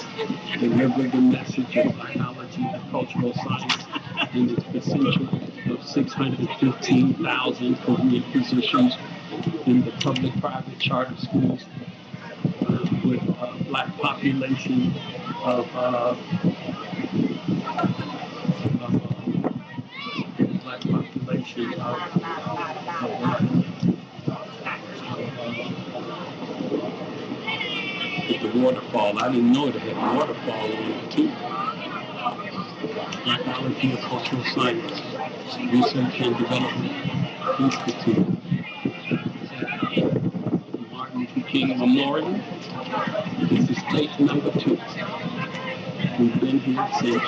deliver the message of biology and cultural science and its potential of 615,000 career positions in the public-private charter schools with a black population of the waterfall. I didn't know it had a waterfall on it too. Blacology of cultural science, research and development institute. Martin Luther King Memorial. This is tape number 2. We've been here since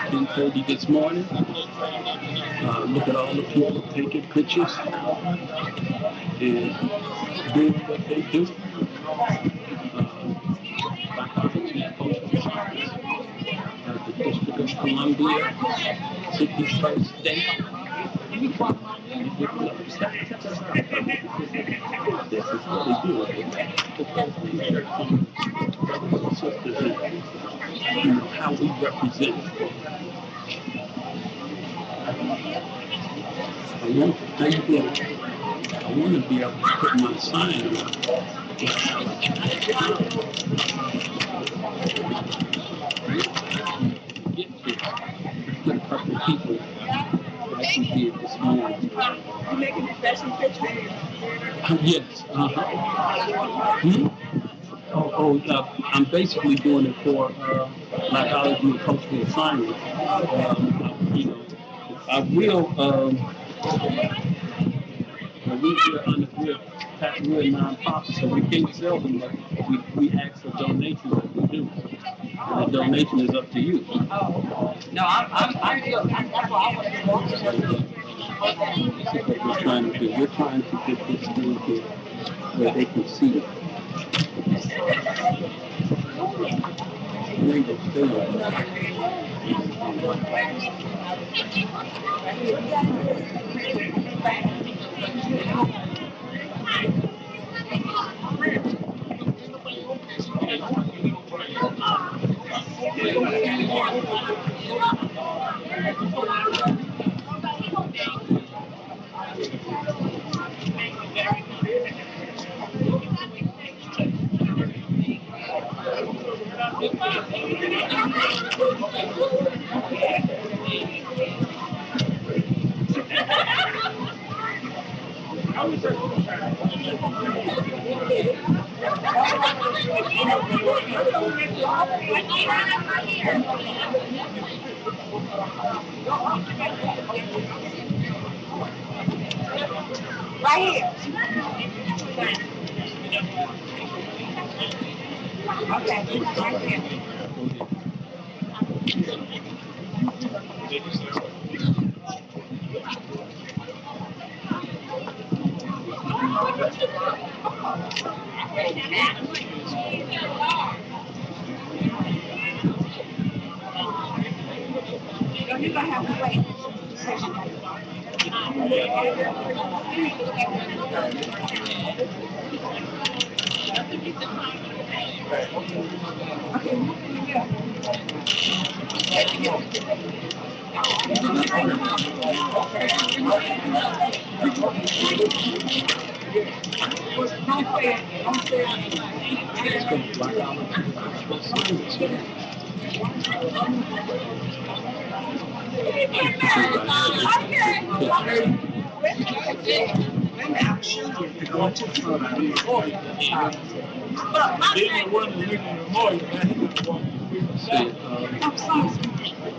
10:30 this morning. Look at all the people taking pictures and doing what they do. Blacology of cultural science. The District of Columbia, 51st State. This is what they do. Brothers and sisters, how we represent. I want to be able to put my sign on. Get a couple of people like we did this morning. You making a special picture? Yes. I'm basically doing it for Blacology and cultural science. I will. We're non-profit, so we can't sell them, but we ask for donations if we do. And the donation is up to you. Oh, no, I'm good. That's why I want to walk This is what we're trying to do. We're trying to get this thing here where they can see it. Stay Right here. Okay, right here. So you're gonna have to wait.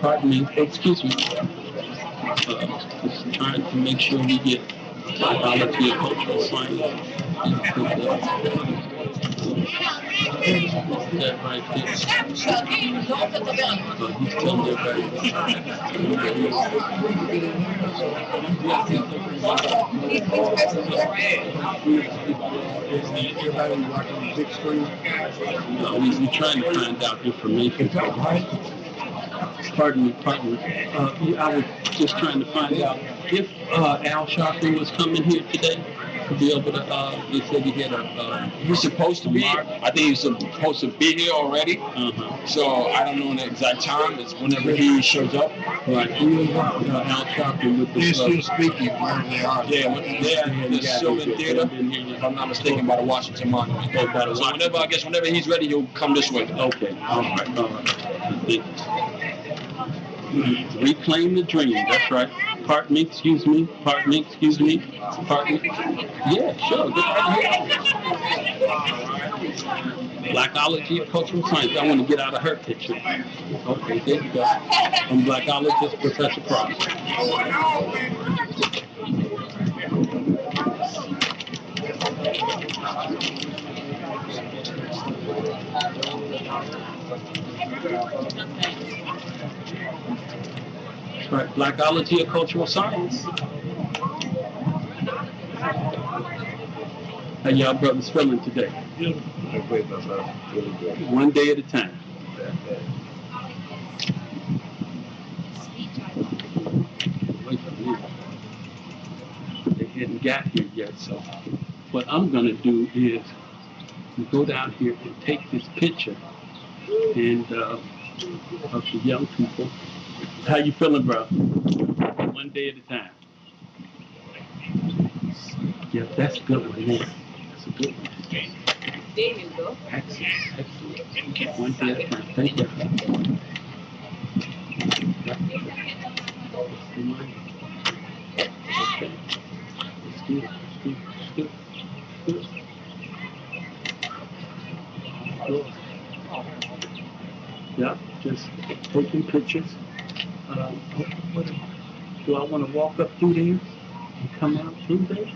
Pardon me, excuse me. Just trying to make sure we get Blacology and cultural science. That right there. He's telling everybody. Everybody watching the big screen. We're trying to find out information. Pardon me. I was just trying to find out if Al Sharpton was coming here today to be able to, they said he had He's supposed to be. I think he's supposed to be here already. So I don't know the exact time. It's whenever he shows up. Right. Al Sharpton with the... They're still speaking where they are. Yeah, the Sylvan Theater, if I'm not mistaken, by the Washington Monument. So whenever he's ready, he'll come this way. Okay. All right. Reclaim the dream. That's right. Pardon me. Excuse me. Pardon me. Yeah, sure. Get right here. Blacology of cultural science. I want to get out of her picture. Okay, there you go. I'm Blackologist Professor Cross. Right, Blacology of cultural science. How y'all brothers feeling today? One day at a time. They hadn't got here yet, so what I'm gonna do is go down here and take this picture and of the young people. How you feeling, bro? One day at a time. Yeah, that's a good one. Yeah. That's a good one. There you go. Excellent. One day at a time. Thank you. Okay. It's good. Yeah, just taking pictures. Do I want to walk up through there and come out through there?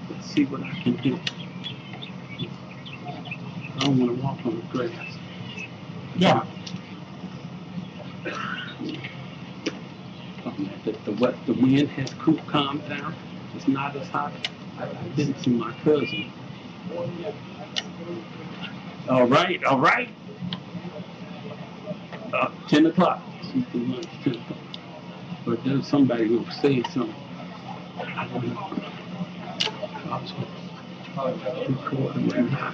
Let's see what I can do. I don't want to walk on the grass. Yeah. The wind has calmed down. It's not as hot. I didn't see my cousin. All right. 10 o'clock. 10 o'clock. But there's somebody who said something. I don't know. I was recording right now.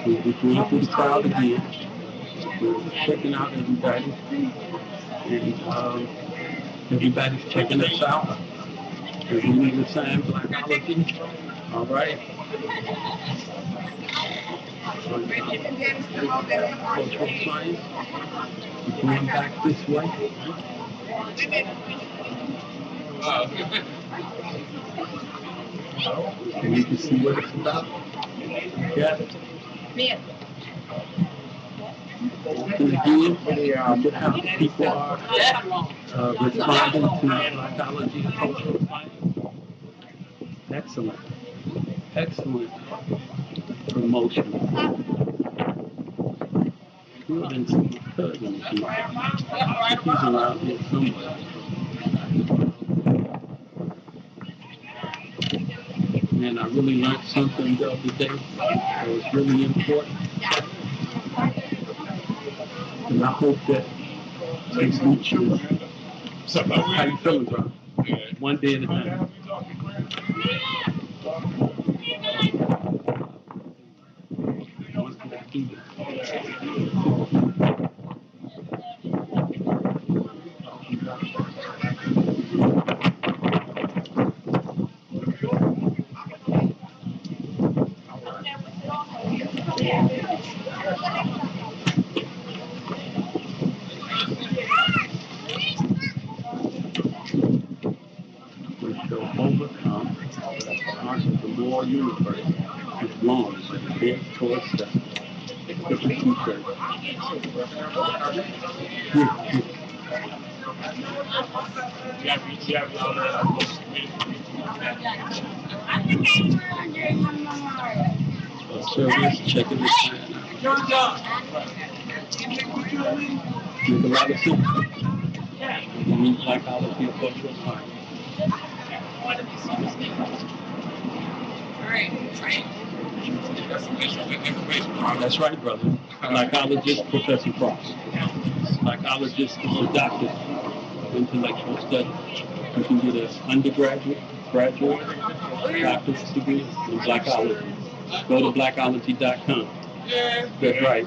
We're going through the crowd again. We're checking out everybody. And everybody's checking us out. We're reading the same Blacology. All right. Cultural science. We're going back this way. And you can see what it's about. Yeah. And again, look how people are responding to Blacology and cultural science. Excellent. Excellent promotion. Good and some cousins. He's around here somewhere. And I really learned something the other day that was really important. And I hope that takes each of you. How you feeling, bro? One day at a time. We shall overcome the heart of the moral universe is long, but it heads towards us. Look at t-shirt. Service, checking this out. Make a lot of sense. You need Blacology and cultural science. That's right, brother. Blackologist, Professor Cross. Blackologist is a doctor of intellectual study. You can get an undergraduate, graduate, doctor's degree in Blacology. Go to Blacology.com. That's right.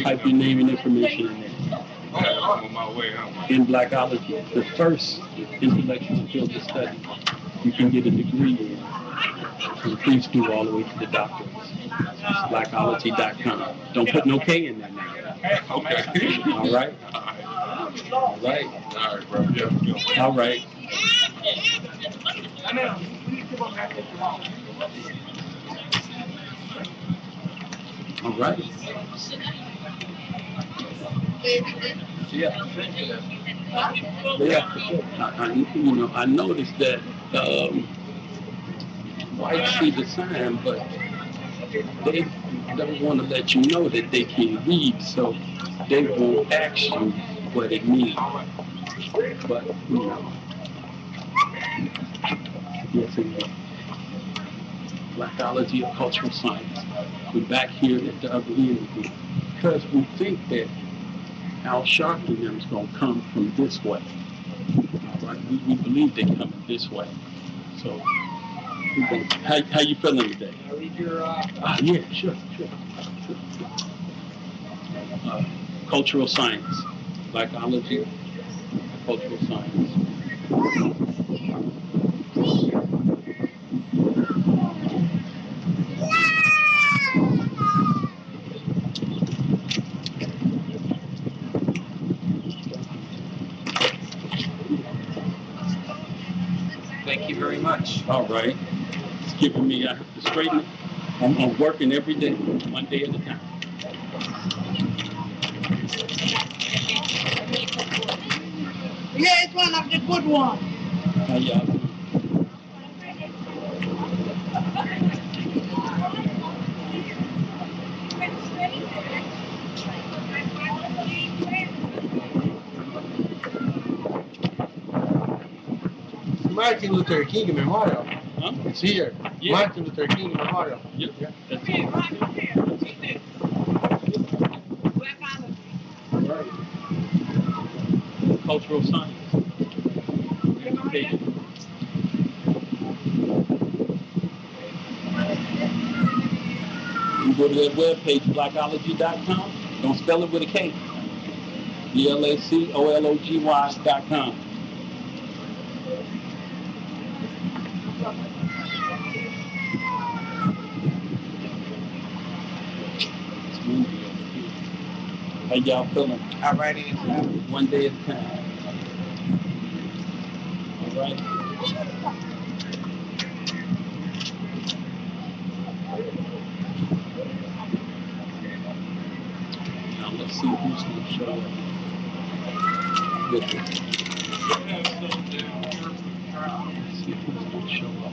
Type your name and information in there. In Blacology, the first intellectual field of study you can get a degree in, from preschool all the way to the doctorate. Blacology.com. Don't put no K in there now. Okay. All right. All right. All right, bro. Yeah. All right. All right. Yeah. I noticed that whites see the sign, but they don't want to let you know that they can read, so they won't ask you what it means. But yes, it is. Blacology of cultural science. We're back here at the other end because we think that Al Sharpton is going to come from this way. All right? We believe they're coming this way. So, how you feeling today? I read your... Yeah, sure. Cultural science. Blacology, cultural science. Thank you very much. All right. It's giving me, I have to straighten it. I'm working every day, one day at a time. Yeah, it's one of the good ones. How y'all doing? Martin Luther King Memorial. Huh? It's here. Yeah. Martin Luther King Memorial. Yep. Yeah. That's it. Right. Cultural science. Education. You go to that webpage, Blacology.com. Don't spell it with a K. BLACOLOGY.com. How y'all feeling? All righty. One day at a time. All right. Now let's see who's going to show up with it. Let's see who's going to show up.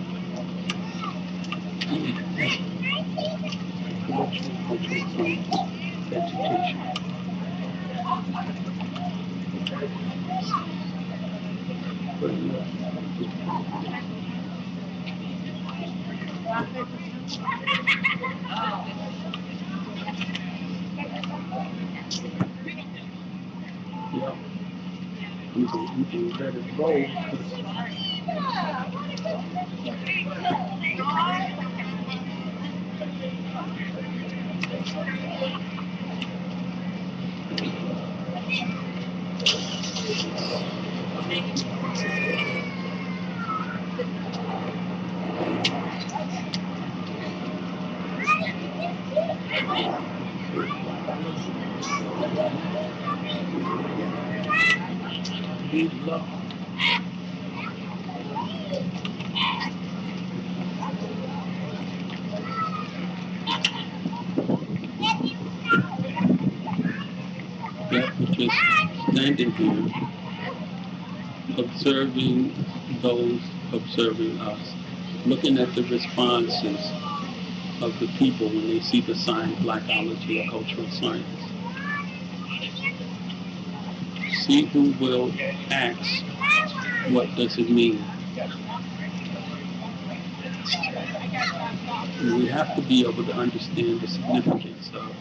Intellectual cultural science education. Yeah. We can let it roll. Big love. That was just standing here, observing those observing us, looking at the responses of the people when they see the sign Blacology or cultural science. See who will ask, what does it mean? And we have to be able to understand the significance of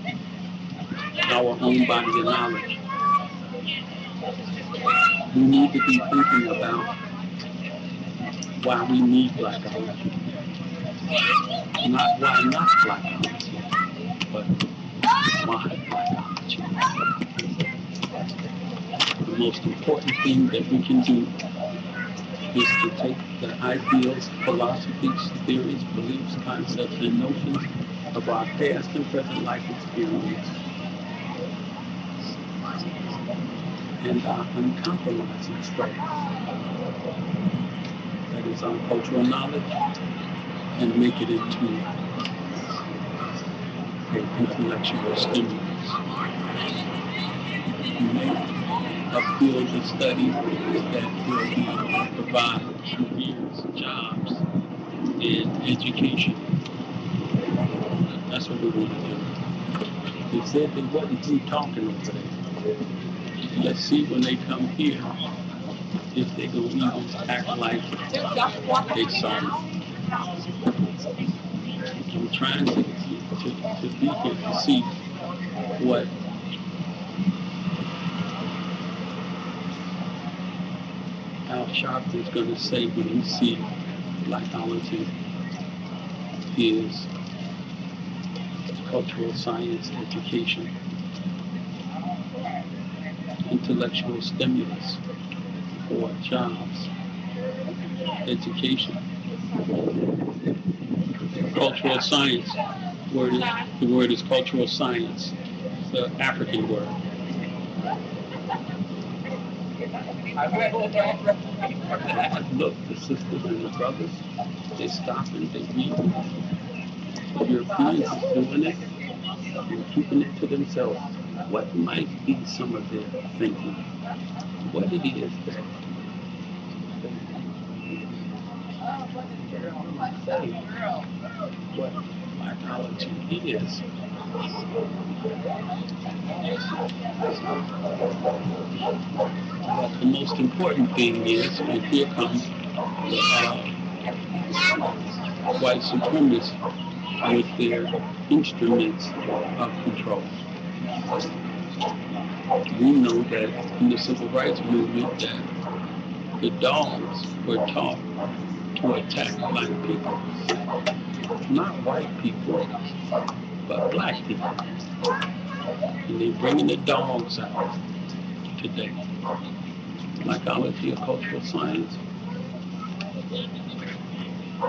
our own body of knowledge. We need to be thinking about why we need Blacology. Not why not Blacology, but why Blacology. The most important thing that we can do is to take the ideals, philosophies, theories, beliefs, concepts, and notions of our past and present life experience and our uncompromising study. That is our cultural knowledge, and make it into an intellectual stimulus. Make a field of study that will provide careers, jobs, and education. That's what we want to do. They said they wasn't through talking over there. Let's see when they come here if they're going to even act like they saw me. I'm trying to be here to see what Al Sharpton is going to say when he sees Blacology is cultural science education, intellectual stimulus for jobs, education, cultural science. The word is cultural science. It's an African word. Look, the sisters and the brothers, they stop and they read. Europeans are doing it and keeping it to themselves. What might be some of their thinking? What it is that say what Blacology is. But the most important thing is, and here comes the white supremacists with their instruments of control. We know that in the civil rights movement that the dogs were taught to attack black people. Not white people, but black people. And they're bringing the dogs out. today. Blacology, a cultural science,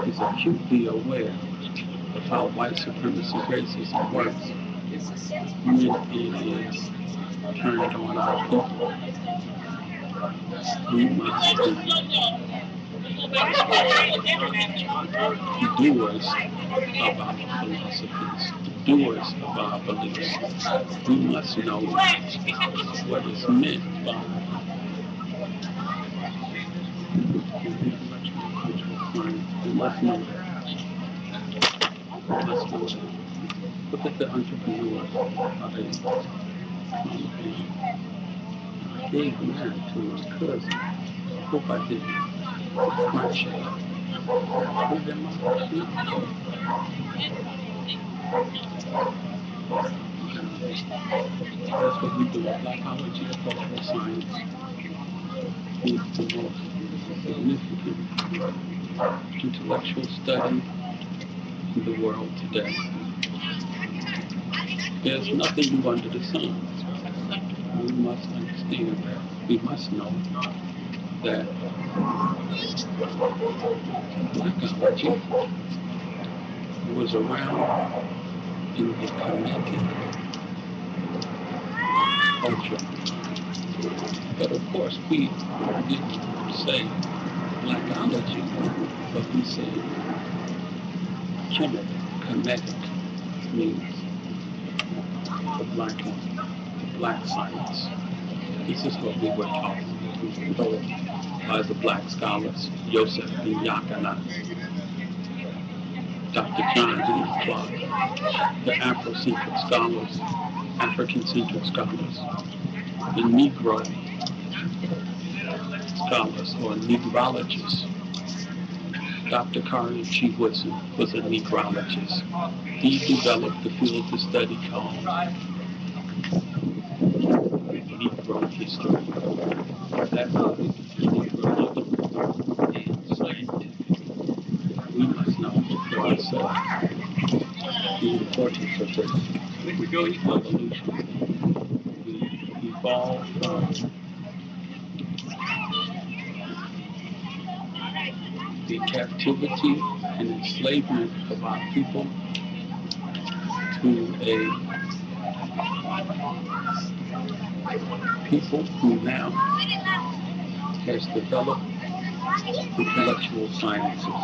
is acutely aware of how white supremacy racism works when it is turned on our people. We must be doers of our philosophies, doers of our beliefs. We must know what is meant by intellectual cultural science. We must know that. We must know that. Look at the entrepreneurs. I gave mine to my cousin. I hope I didn't crash it. Put it in my sheet. That's what we do. Blacology, a cultural science, is the most significant intellectual study in the world today. There's nothing new under the sun. We must understand that. We must know that Blacology was around in the Kemetic culture. But of course, we didn't say Blacology, but we said Kemetic means the black science. This is what we were taught by the black scholars, Yosef and Yakana, Dr. John D. Clark, the Afrocentric scholars, African-centric scholars, the Negro scholars or Negrologists. Dr. Carter G. Woodson was a Negrologist. He developed the field of study called Negro history. That was Negrological and scientific. We must know for ourselves the importance of this evolution. We evolved from the captivity and enslavement of our people to a people who now has developed intellectual sciences.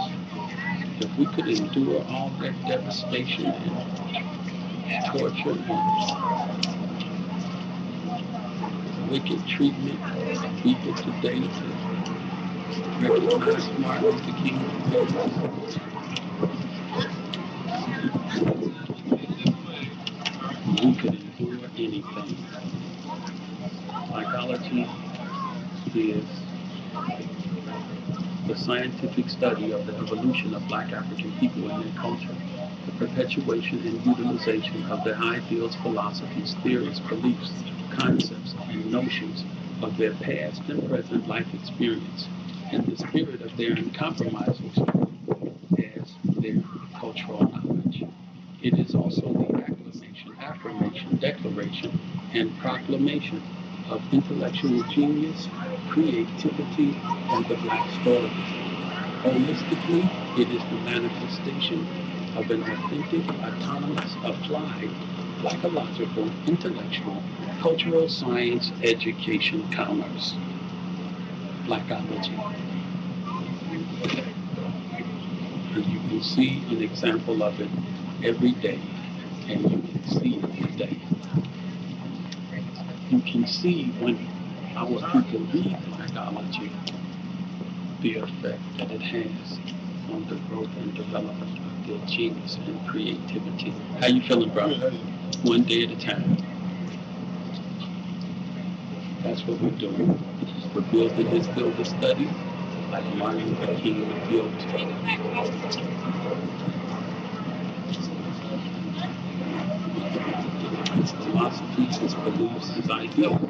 If we could endure all that devastation and torture and wicked treatment of people today to recognize Martin Luther King, we could endure anything. Blacology is the scientific study of the evolution of black African people and their culture, the perpetuation and utilization of their ideals, philosophies, theories, beliefs, concepts, and notions of their past and present life experience, and the spirit of their uncompromising spirit as their cultural knowledge. It is also the affirmation, declaration, and proclamation of intellectual genius, creativity, and the black story. Holistically, it is the manifestation of an authentic, autonomous, applied, psychological, intellectual, cultural science, education, commerce. Blacology. And you can see an example of it every day, and you can see it today. You can see when our people read Blacology, the effect that it has on the growth and development of their genius and creativity. How you feeling, brother? One day at a time. That's what we're doing. We're building this field of study like Martin Luther King was built. His philosophies, his beliefs, his ideals.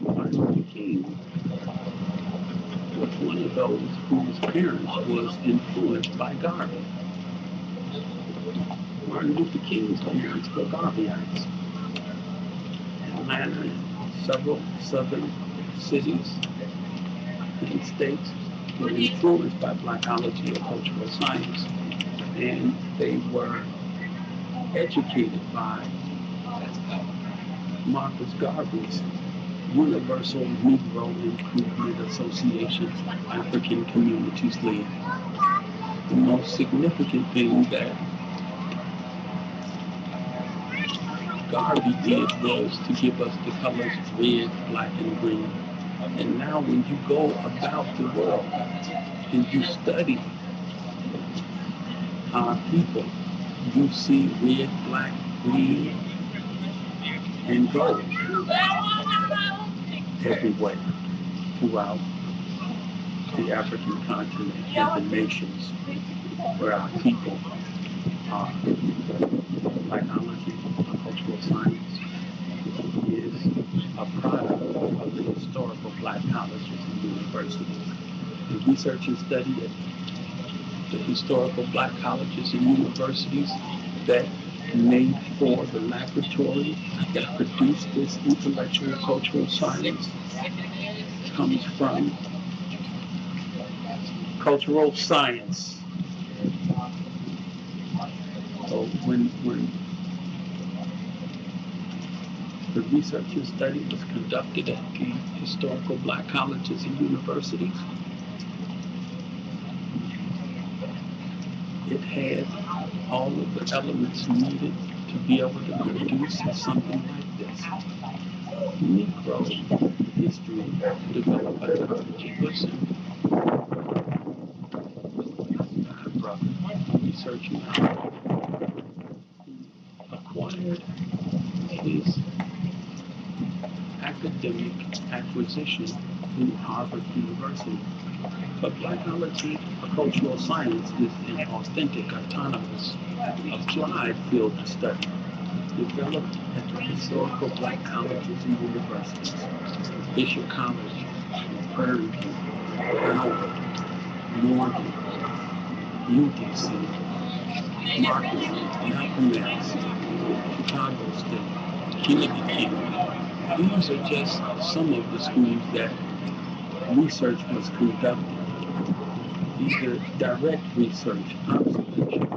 Martin Luther King was one of those whose parents was influenced by Garvey. Martin Luther King's parents were Garveyites. Atlanta and several southern cities and states were influenced by Blacology or cultural science, and they were educated by Marcus Garvey's Universal Negro Improvement Association African Communities League. The most significant thing that Garvey did was to give us the colors red, black, and green. And now when you go about the world and you study our people, you see red, black, green, and gold everywhere throughout the African continent and the nations where our people are. Blacology, cultural science, is a product of the historical black colleges and universities. The research and study at the historical black colleges and universities that made for the laboratory that produced this intellectual cultural science comes from cultural science. So when the research and study was conducted at the historical black colleges and universities, it had all of the elements needed to be able to produce something like this. Negro history developed by Carnegie Woodson. My brother, researching how he acquired his academic acquisition in Harvard University. But Blacology, a cultural science, is an authentic, autonomous, applied field of study developed at the historical black colleges and universities. Bishop College, Prairie View, Howard, Morgan, UTC, Marcus, Malcolm X, Chicago State, Kennedy King. These are just some of the schools that research was conducted. Either direct research, observation,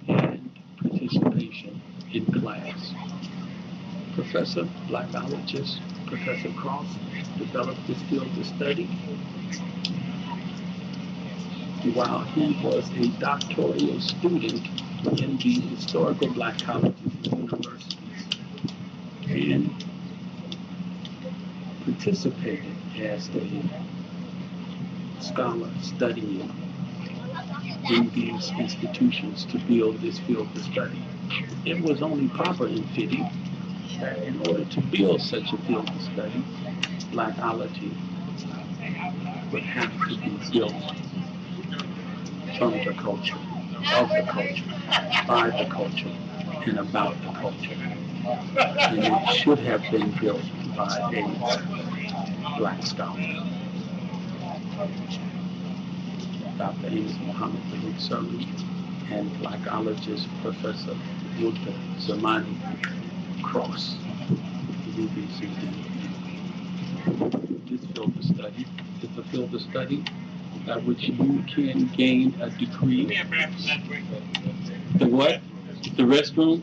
and participation in class. Professor, blackologist, Professor Cross developed this field of study while he was a doctoral student in the historical black colleges and universities, and participated as a scholar studying in these institutions to build this field of study. It was only proper and fitting that in order to build such a field of study, Blacology would have to be built from the culture, of the culture, by the culture, and about the culture. And it should have been built by a black scholar. Dr. Amos Muhammad Malik Surley and blackologist Professor Wilton Zamani Cross. This field of study is a field of study at which you can gain a degree. The what? The restroom?